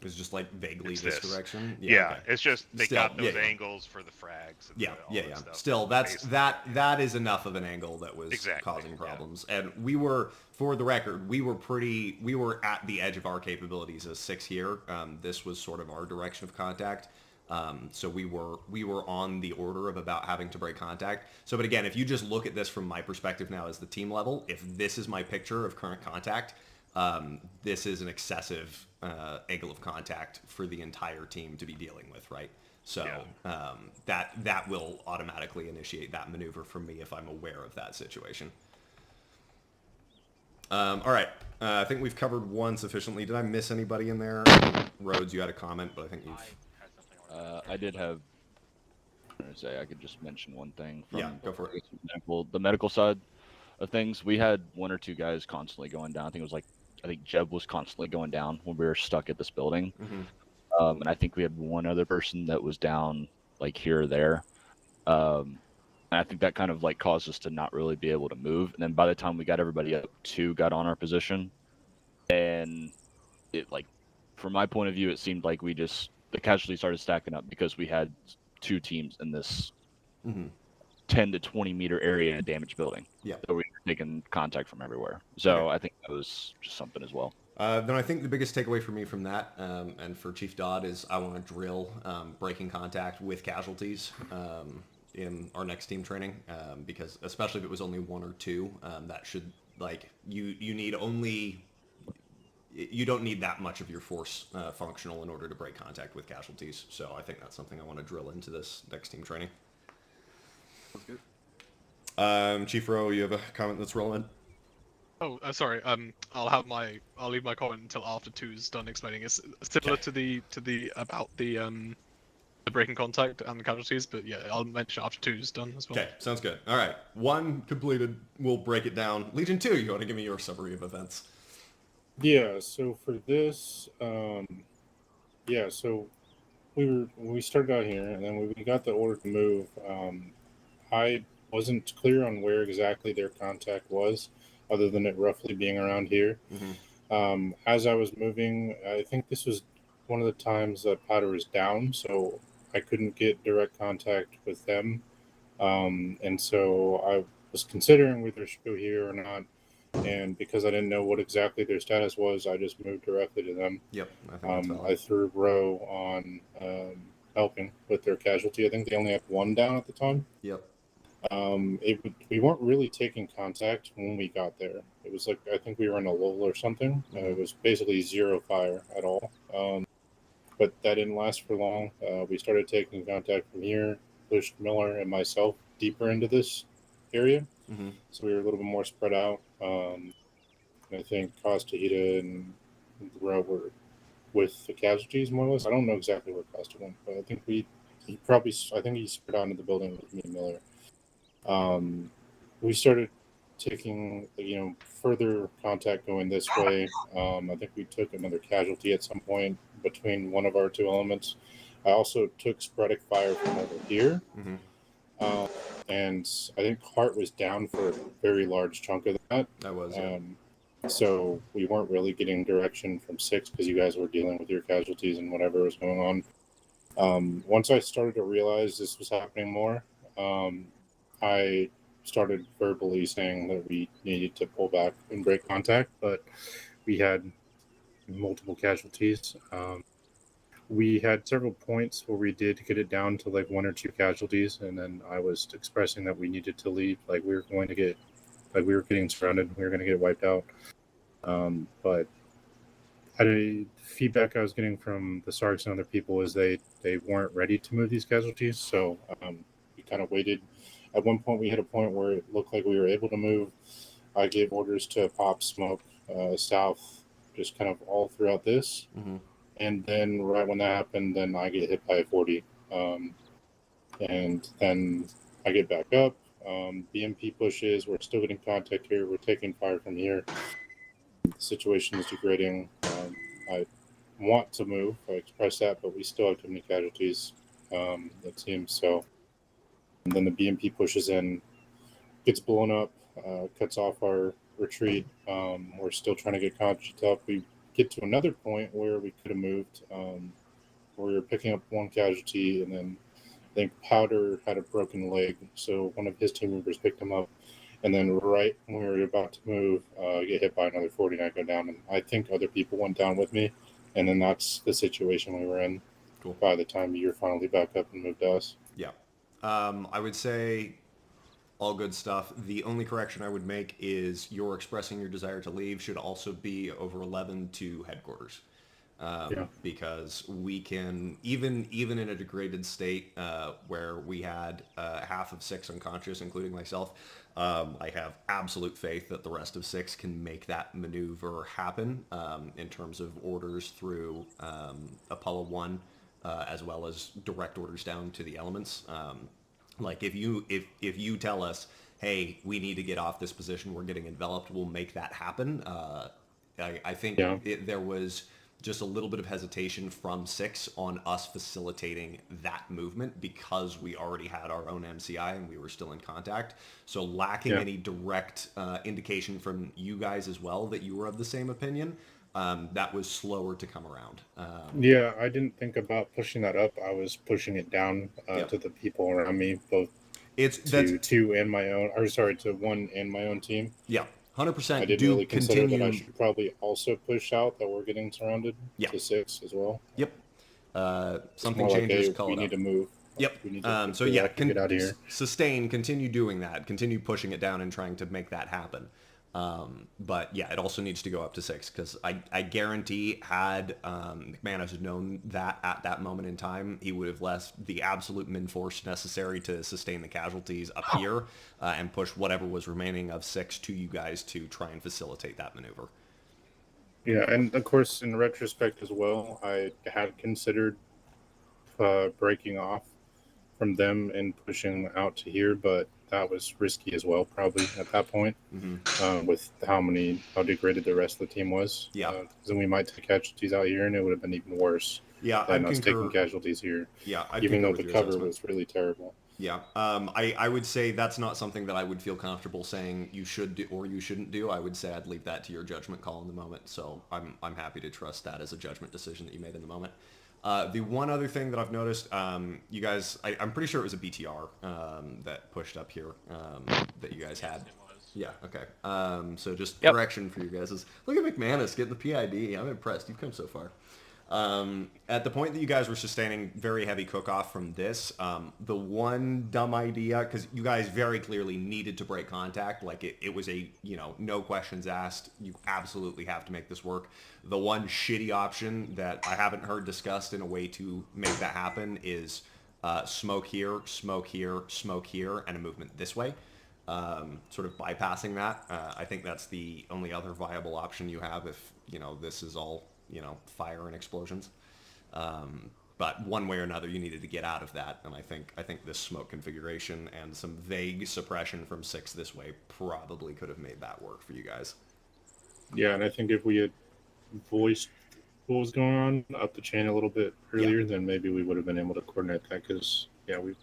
It was just like vaguely this direction. Yeah, okay. It's just they got those angles for the frags. And Stuff. Still, that is enough of an angle that was causing problems. And we were, for the record, we were at the edge of our capabilities as 6 here. This was sort of our direction of contact. So we were on the order of about having to break contact. So, but again, if you just look at this from my perspective now as the team level, if this is my picture of current contact, this is an excessive angle of contact for the entire team to be dealing with, right? So that will automatically initiate that maneuver for me if I'm aware of that situation. All right, I think we've covered one sufficiently. Did I miss anybody in there? Rhodes, you had a comment, but I think you've... I did have... I could just mention one thing. Go for it. For example, the medical side of things, we had 1 or 2 guys constantly going down. I think Jeb was constantly going down when we were stuck at this building. And I think we had 1 other person that was down like here or there. And I think that kind of like caused us to not really be able to move. And then by the time we got everybody up, 2 got on our position. And it, like, from my point of view, it seemed like the casualties started stacking up because we had 2 teams in this 10 to 20 meter area in a damaged building. Yeah. So we were taking contact from everywhere. So I think that was just something as well. Then I think the biggest takeaway for me from that, and for Chief Dodd, is I want to drill breaking contact with casualties in our next team training, because especially if it was only 1 or 2, that should, like, you need only... You don't need that much of your force functional in order to break contact with casualties. So I think that's something I want to drill into this next team training. That's good. Chief Rowe, you have a comment that's relevant? Oh, sorry. I'll leave my comment until after 2's done explaining. It's similar to the about the breaking contact and the casualties, but yeah, I'll mention after 2's done as well. Okay, sounds good. All right, 1 completed. We'll break it down. Legion 2, you want to give me your summary of events? Yeah. So for this, so we started out here, and then when we got the order to move, I wasn't clear on where exactly their contact was, other than it roughly being around here. As I was moving, I think this was one of the times that powder was down, so I couldn't get direct contact with them. And so I was considering whether I should go here or not. And because I didn't know what exactly their status was, I just moved directly to them. Yep. I threw Rowe on helping with their casualty. I think they only had 1 down at the time. Yep. We weren't really taking contact when we got there. It was like, I think we were in a lull or something. It was basically 0 fire at all. But that didn't last for long. We started taking contact from here, pushed Miller and myself deeper into this area. So we were a little bit more spread out. I think Costa Hita and Rowe were with the casualties more or less. I don't know exactly where Costa went, but I think he spread out into the building with me and Miller. We started taking, further contact going this way. I think we took another casualty at some point between one of our two elements. I also took sporadic fire from over here. And I think Hart was down for a very large chunk of that. That was, yeah. So we weren't really getting direction from 6 because you guys were dealing with your casualties and whatever was going on. Once I started to realize this was happening more, I started verbally saying that we needed to pull back and break contact, but we had multiple casualties. We had several points where we did get it down to like 1 or 2 casualties, and then I was expressing that we needed to leave, like we were getting surrounded, we were going to get wiped out. But the feedback I was getting from the Sarks and other people is they weren't ready to move these casualties, so we kind of waited. At one point, we hit a point where it looked like we were able to move. I gave orders to pop smoke south, just kind of all throughout this. And then right when that happened, then I get hit by a 40. And then I get back up. BMP pushes. We're still getting contact here. We're taking fire from here. The situation is degrading. I want to move. I express that, but we still have too many casualties, it seems. So, and then the BMP pushes in, gets blown up, cuts off our retreat. We're still trying to get contact up. We get to another point where we could have moved. We were picking up 1 casualty, and then I think Powder had a broken leg, so one of his team members picked him up. And then right when we were about to move, get hit by another 40 and I go down. And I think other people went down with me. And then that's the situation we were in by the time you're finally back up and moved us. Yeah. I would say all good stuff. The only correction I would make is your expressing your desire to leave should also be over 11 to headquarters. Because we can, even in a degraded state where we had half of 6 unconscious, including myself, I have absolute faith that the rest of 6 can make that maneuver happen in terms of orders through Apollo 1 as well as direct orders down to the elements. Like if you tell us, hey, we need to get off this position, we're getting enveloped, we'll make that happen. I think there was just a little bit of hesitation from 6 on us facilitating that movement because we already had our own MCI and we were still in contact. So lacking any direct indication from you guys as well that you were of the same opinion, that was slower to come around. I didn't think about pushing that up. I was pushing it down to the people around me, both to 2 and my own, or sorry, to 1 and my own team. 100%. I didn't really consider that I should probably also push out that we're getting surrounded to 6 as well. Something changes, call we it up. need to move. We need to so get out of here. Sustain, continue doing that, continue pushing it down and trying to make that happen. But yeah, it also needs to go up to 6 because I guarantee had McManus known that at that moment in time, he would have left the absolute min force necessary to sustain the casualties up here and push whatever was remaining of 6 to you guys to try and facilitate that maneuver. Yeah, and of course, in retrospect as well, I had considered breaking off from them and pushing out to here, but that was risky as well, probably at that point, with how degraded the rest of the team was. Then we might take casualties out here, and it would have been even worse than us taking casualties here. Even though the cover was really terrible. I would say that's not something that I would feel comfortable saying you should do or you shouldn't do. I would say I'd leave that to your judgment call in the moment. So I'm happy to trust that as a judgment decision that you made in the moment. The one other thing that I've noticed, you guys, I'm pretty sure it was a BTR that pushed up here that you guys had. Yeah, okay. So just correction for you guys is, look at McManus getting the PID. I'm impressed. You've come so far. At the point that you guys were sustaining very heavy cook-off from this, the one dumb idea, because you guys very clearly needed to break contact, like it was a, no questions asked, you absolutely have to make this work. The one shitty option that I haven't heard discussed in a way to make that happen is smoke here, smoke here, smoke here, and a movement this way. Sort of bypassing that. I think that's the only other viable option you have if, this is all fire and explosions. But one way or another, you needed to get out of that, and I think this smoke configuration and some vague suppression from 6 this way probably could have made that work for you guys. Yeah, and I think if we had voiced what was going on up the chain a little bit earlier, then maybe we would have been able to coordinate that, because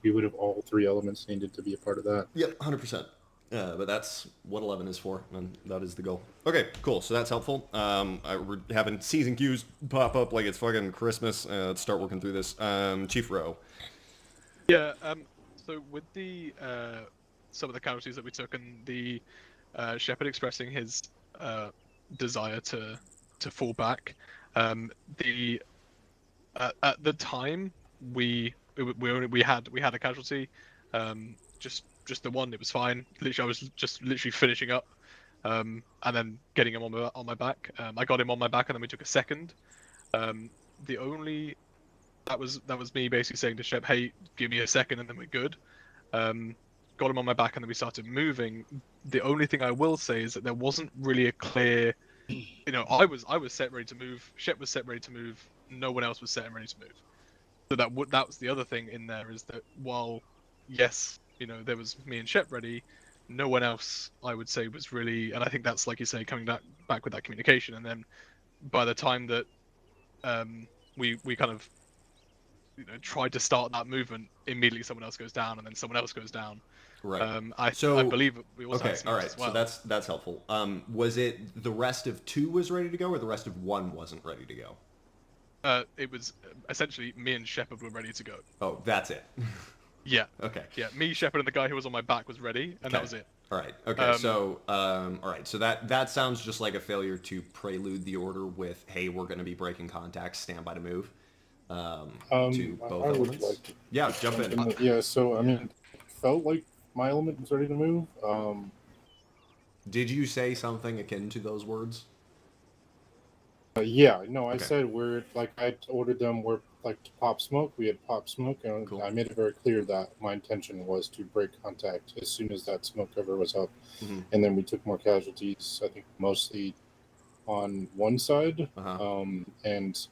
we would have all 3 elements needed to be a part of that. Yep, 100%. But that's what 11 is for, and that is the goal. Okay, cool. So that's helpful. We're having season queues pop up like it's fucking Christmas. Let's start working through this. Chief Rowe. Yeah. So with the some of the casualties that we took, and the Shepard expressing his desire to fall back, at the time we had a casualty, just the one. It was fine. Literally, I was just literally finishing up, and then getting him on my back. I got him on my back, and then we took a second. The only that was me basically saying to Shep, "Hey, give me a second, and then we're good." Got him on my back, and then we started moving. The only thing I will say is that there wasn't really a clear, I was set ready to move. Shep was set ready to move. No one else was set and ready to move. So that was the other thing in there, is that while yes, there was me and Shep ready, no one else, I would say, was really, and I think that's, like you say, coming back with that communication. And then by the time that we kind of tried to start that movement, immediately someone else goes down, and then someone else goes down. Right. I believe we also had all right. as well. So that's helpful. Was it the rest of 2 was ready to go, or the rest of 1 wasn't ready to go? It was essentially me and Shepard were ready to go. Oh, that's it. Yeah. Okay. Yeah, me, Shepard, and the guy who was on my back was ready, and that was it. All right. Okay. All right. So that sounds just like a failure to prelude the order with, "Hey, we're going to be breaking contact. Stand by to move." To both elements. Like to jump in. Yeah. So I mean, felt like my element was ready to move. Did you say something akin to those words? Yeah, no, I said I ordered them, we're like to pop smoke. We had pop smoke, and I made it very clear that my intention was to break contact as soon as that smoke cover was up. Mm-hmm. And then we took more casualties, I think mostly on one side. And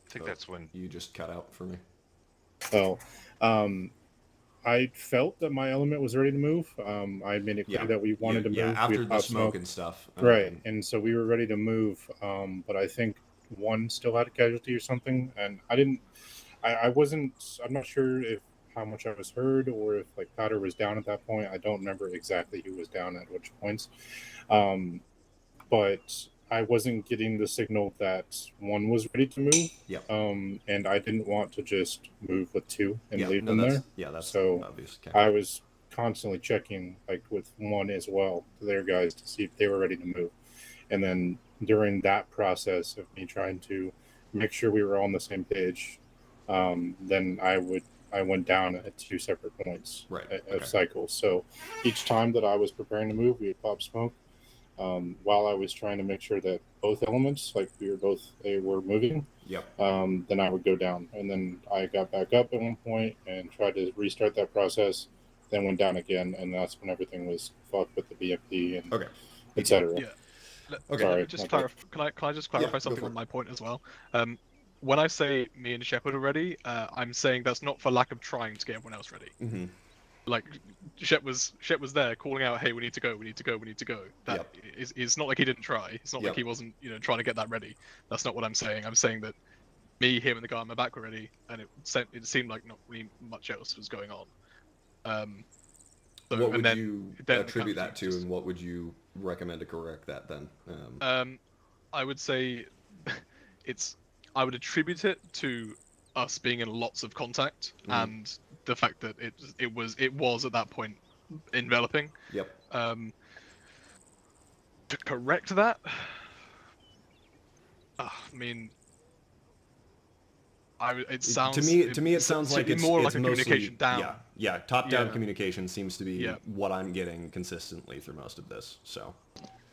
I think that's when you just cut out for me. I felt that my element was ready to move. I made it clear that we wanted to move. Yeah, after the smoke and stuff. Right, and so we were ready to move, but I think 1 still had a casualty or something, and I'm not sure how much I was heard, or if powder was down at that point. I don't remember exactly who was down at which points, but I wasn't getting the signal that 1 was ready to move. Yep. And I didn't want to just move with 2 and leave them that's, there. Yeah, that's so obvious. Okay. I was constantly checking with 1 as well, their guys, to see if they were ready to move. And then during that process of me trying to make sure we were all on the same page, then I went down at 2 separate points of cycles. So each time that I was preparing to move, we would pop smoke. While I was trying to make sure that both elements, they were moving. Yep. Then I would go down, and then I got back up at one point and tried to restart that process. Then went down again, and that's when everything was fucked with the BMP and etc. Yeah. Let me just clarify. Can I just clarify something on my point as well? When I say me and Shepard are ready, I'm saying that's not for lack of trying to get everyone else ready. Mm-hmm. Like Shep was there calling out, "Hey, we need to go, we need to go, we need to go." That it's not like he didn't try. It's not like he wasn't, trying to get that ready. That's not what I'm saying. I'm saying that me, him, and the guy on my back were ready, and it seemed like not really much else was going on. What would you attribute that to, and what would you recommend to correct that then? I would say I would attribute it to us being in lots of contact and the fact that it was at that point enveloping. Yep. To correct that, I mean, it sounds to me it sounds like it's more like a mostly, communication down. Yeah, top-down communication seems to be what I'm getting consistently through most of this. So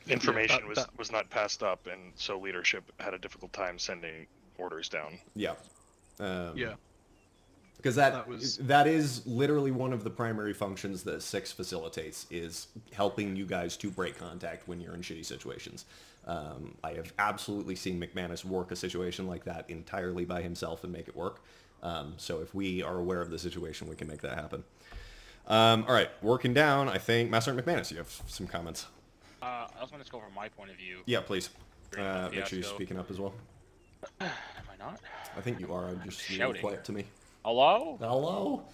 information was not passed up, and so leadership had a difficult time sending orders down. Yeah. Because that is literally one of the primary functions that 6 facilitates, is helping you guys to break contact when you're in shitty situations. I have absolutely seen McManus work a situation like that entirely by himself and make it work. So if we are aware of the situation, we can make that happen. All right, working down, I think, Master McManus, you have some comments. I was going to go from my point of view. Yeah, please. Make sure you're speaking up as well. Am I not? I think you are. I'm just shouting quiet to me. Hello? Hello?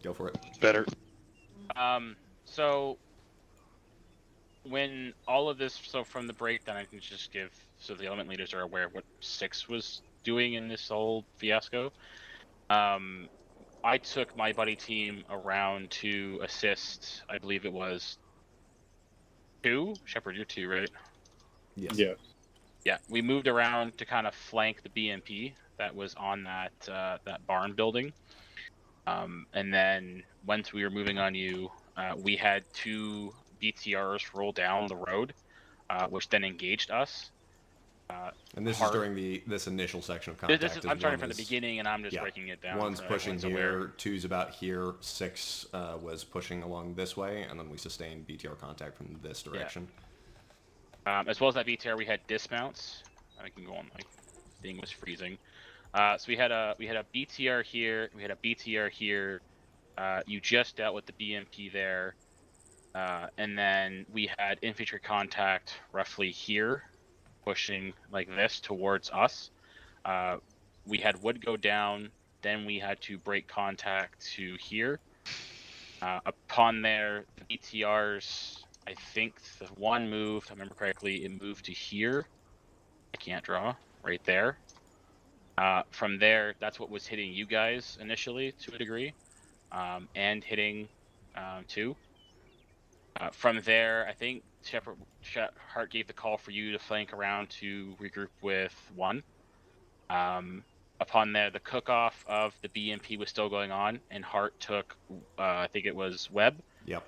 Go for it. Better. So when all of this, so from the breakdown, I can just give, so the element leaders are aware of what 6 was doing in this whole fiasco. I took my buddy team around to assist, I believe it was 2? Shepard, you're 2, right? Yes. Yeah. Yeah, we moved around to kind of flank the BMP that was on that that barn building. And then once we were moving on you, we had 2 BTRs roll down the road, which then engaged us. And this is during this initial section of contact. I'm starting from the beginning, and I'm just breaking it down. One's pushing here, 2's about here, 6 was pushing along this way, and then we sustained BTR contact from this direction. Yeah. As well as that BTR, we had dismounts. I can go on. My thing was freezing. So we had a BTR here. We had a BTR here. You just dealt with the BMP there, and then we had infantry contact roughly here, pushing like this towards us. We had wood go down. Then we had to break contact to here. Upon there, the BTRs. I think the one moved. If I remember correctly, it moved to here. I can't draw right there. From there, that's what was hitting you guys initially to a degree, and hitting 2. From there, I think Hart gave the call for you to flank around to regroup with 1. Upon there, the cook-off of the BMP was still going on, and Hart took, I think it was Webb. Yep.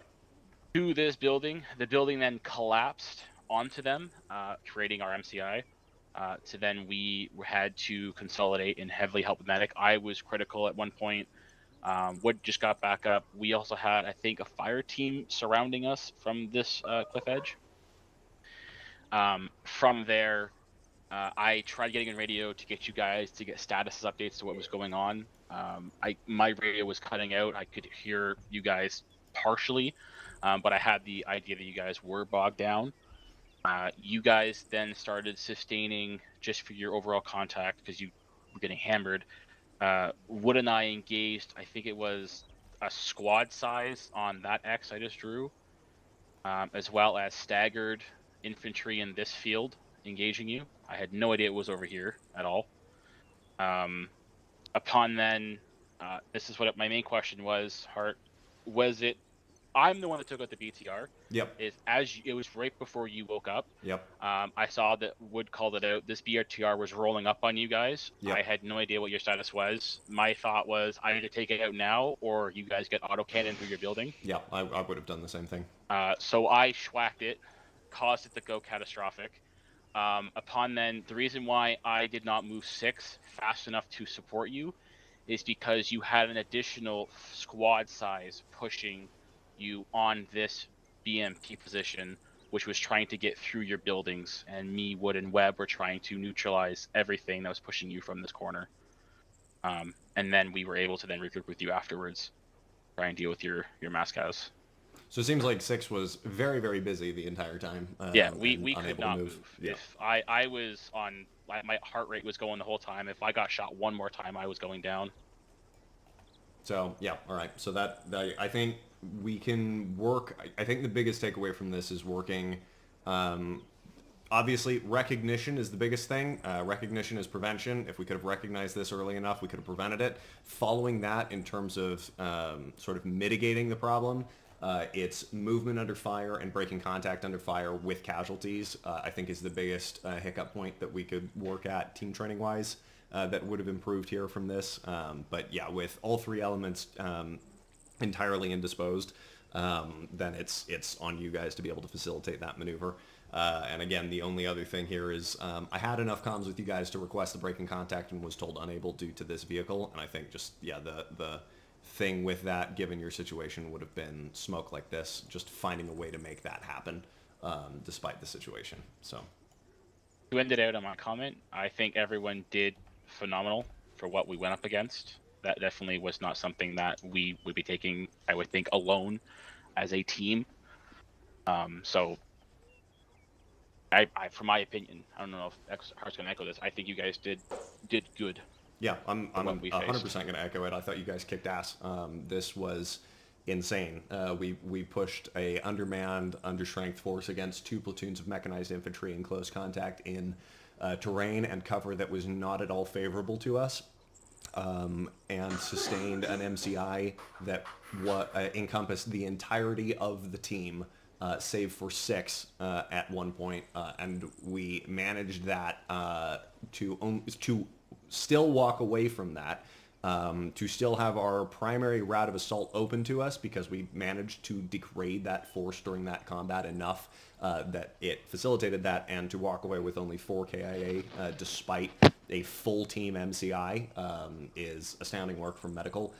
To this building. The building then collapsed onto them, creating our MCI. So then we had to consolidate and heavily help with medic. I was critical at one point. Wood just got back up. We also had, I think, a fire team surrounding us from this cliff edge. From there, I tried getting on radio to get you guys to get status updates to what was going on. My radio was cutting out. I could hear you guys partially, but I had the idea that you guys were bogged down. You guys then started sustaining just for your overall contact because you were getting hammered. Wood and I engaged, I think it was a squad size on that X I just drew, as well as staggered infantry in this field engaging you. I had no idea it was over here at all. Upon then, this is what my main question was, Hart. Was it, I'm the one that took out the BTR. Yep. It was right before you woke up. Yep. I saw that Wood called it out. This BTR was rolling up on you guys. Yep. I had no idea what your status was. My thought was I either take it out now or you guys get autocannon through your building. Yeah, I would have done the same thing. So I schwacked it, caused it to go catastrophic. Upon then, the reason why I did not move 6 fast enough to support you is because you had an additional squad size pushing you on this BMP position, which was trying to get through your buildings, and me, Wood, and Webb were trying to neutralize everything that was pushing you from this corner. And then we were able to then regroup with you afterwards, try and deal with your mass cows. So it seems like 6 was very, very busy the entire time. Yeah, we could not move. Yeah. If I was on, my heart rate was going the whole time. If I got shot one more time, I was going down. So, yeah, all right. So that I think we can work. I think the biggest takeaway from this is working. Obviously, recognition is the biggest thing. Recognition is prevention. If we could have recognized this early enough, we could have prevented it. Following that, in terms of sort of mitigating the problem, it's movement under fire and breaking contact under fire with casualties, I think is the biggest hiccup point that we could work at team training wise. That would have improved here from this. But yeah, with all 3 elements entirely indisposed, then it's on you guys to be able to facilitate that maneuver. And again, the only other thing here is I had enough comms with you guys to request the break in contact and was told unable due to this vehicle. And I think just, yeah, the thing with that, given your situation, would have been smoke like this, just finding a way to make that happen despite the situation. So to end it out on my comment, I think everyone did phenomenal for what we went up against. That definitely was not something that we would be taking, I would think, alone as a team. So from my opinion, I don't know if Hart's going to echo this, I think you guys did good. Yeah, I'm 100% going to echo it. I thought you guys kicked ass. This was insane. We pushed a undermanned, understrength force against 2 platoons of mechanized infantry in close contact in terrain and cover that was not at all favorable to us, and sustained an MCI that encompassed the entirety of the team, save for 6 at one point, and we managed that to still walk away from that, to still have our primary route of assault open to us because we managed to degrade that force during that combat enough that it facilitated that, and to walk away with only 4 KIA despite a full team MCI is astounding work from medical,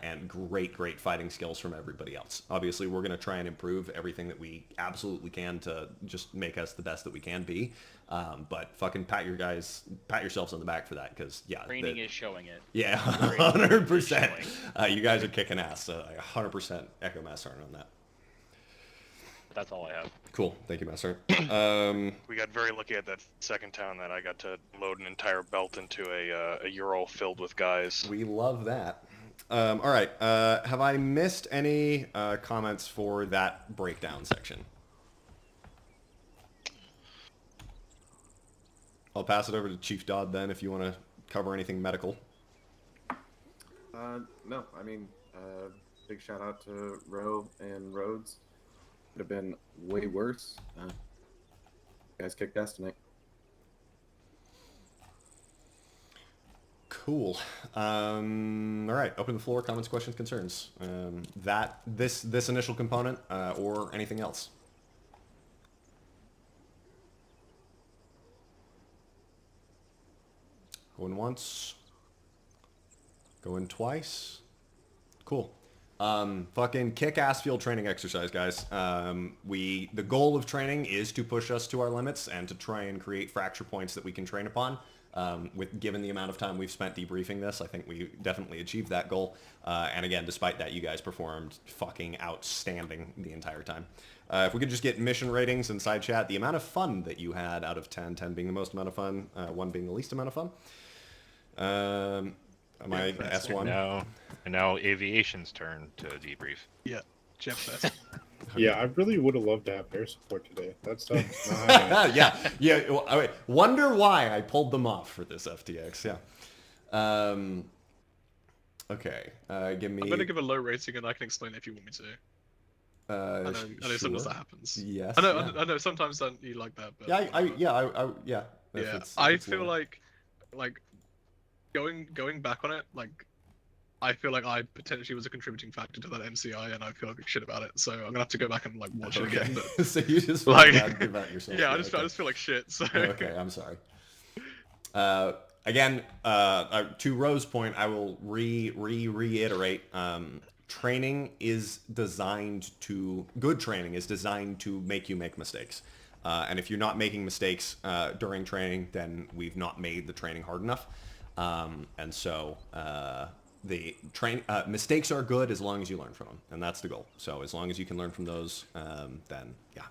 and great fighting skills from everybody else. Obviously, we're going to try and improve everything that we absolutely can to just make us the best that we can be. But fucking pat yourselves on the back for that, because yeah, training is showing it. Yeah, 100%. You guys are kicking ass. So I 100% echo Master on that. That's all I have. Cool. Thank you, Master. We got very lucky at that second town that I got to load an entire belt into a Ural filled with guys. We love that. All right. Have I missed any comments for that breakdown section? I'll pass it over to Chief Dodd then if you want to cover anything medical. No, I mean, big shout out to Roe and Rhodes. Could have been way worse. You guys kicked ass tonight. Cool. All right. Open the floor. Comments, questions, concerns. This initial component or anything else. Going once. Going twice. Cool. Fucking kick-ass field training exercise, guys. The goal of training is to push us to our limits and to try and create fracture points that we can train upon. Given the amount of time we've spent debriefing this, I think we definitely achieved that goal. And again, despite that, you guys performed fucking outstanding the entire time. If we could just get mission ratings in side chat, the amount of fun that you had out of 10, 10 being the most amount of fun, 1 being the least amount of fun. Am I S1? And now Aviation's turn to debrief. Yeah, Jeff first. Yeah, I really would have loved to have air support today. That's not happening. yeah. Well, wonder why I pulled them off for this FTX. Yeah. Okay. Give me. I'm gonna give a low rating, and I can explain it if you want me to. I know sure. sometimes that happens. Yes. I know. Sometimes you like that, but yeah. I feel like going back on it, I feel like I potentially was a contributing factor to that MCI, and I feel like shit about it. So I'm gonna have to go back and watch it again. But, so you just feel bad about yourself. Yeah, I just feel like shit. So okay, I'm sorry. Again, to Rose's point, I will reiterate. Training is designed to good training is designed to make you make mistakes. And if you're not making mistakes during training, then we've not made the training hard enough. And so the mistakes are good as long as you learn from them, and that's the goal. So as long as you can learn from those, then yeah,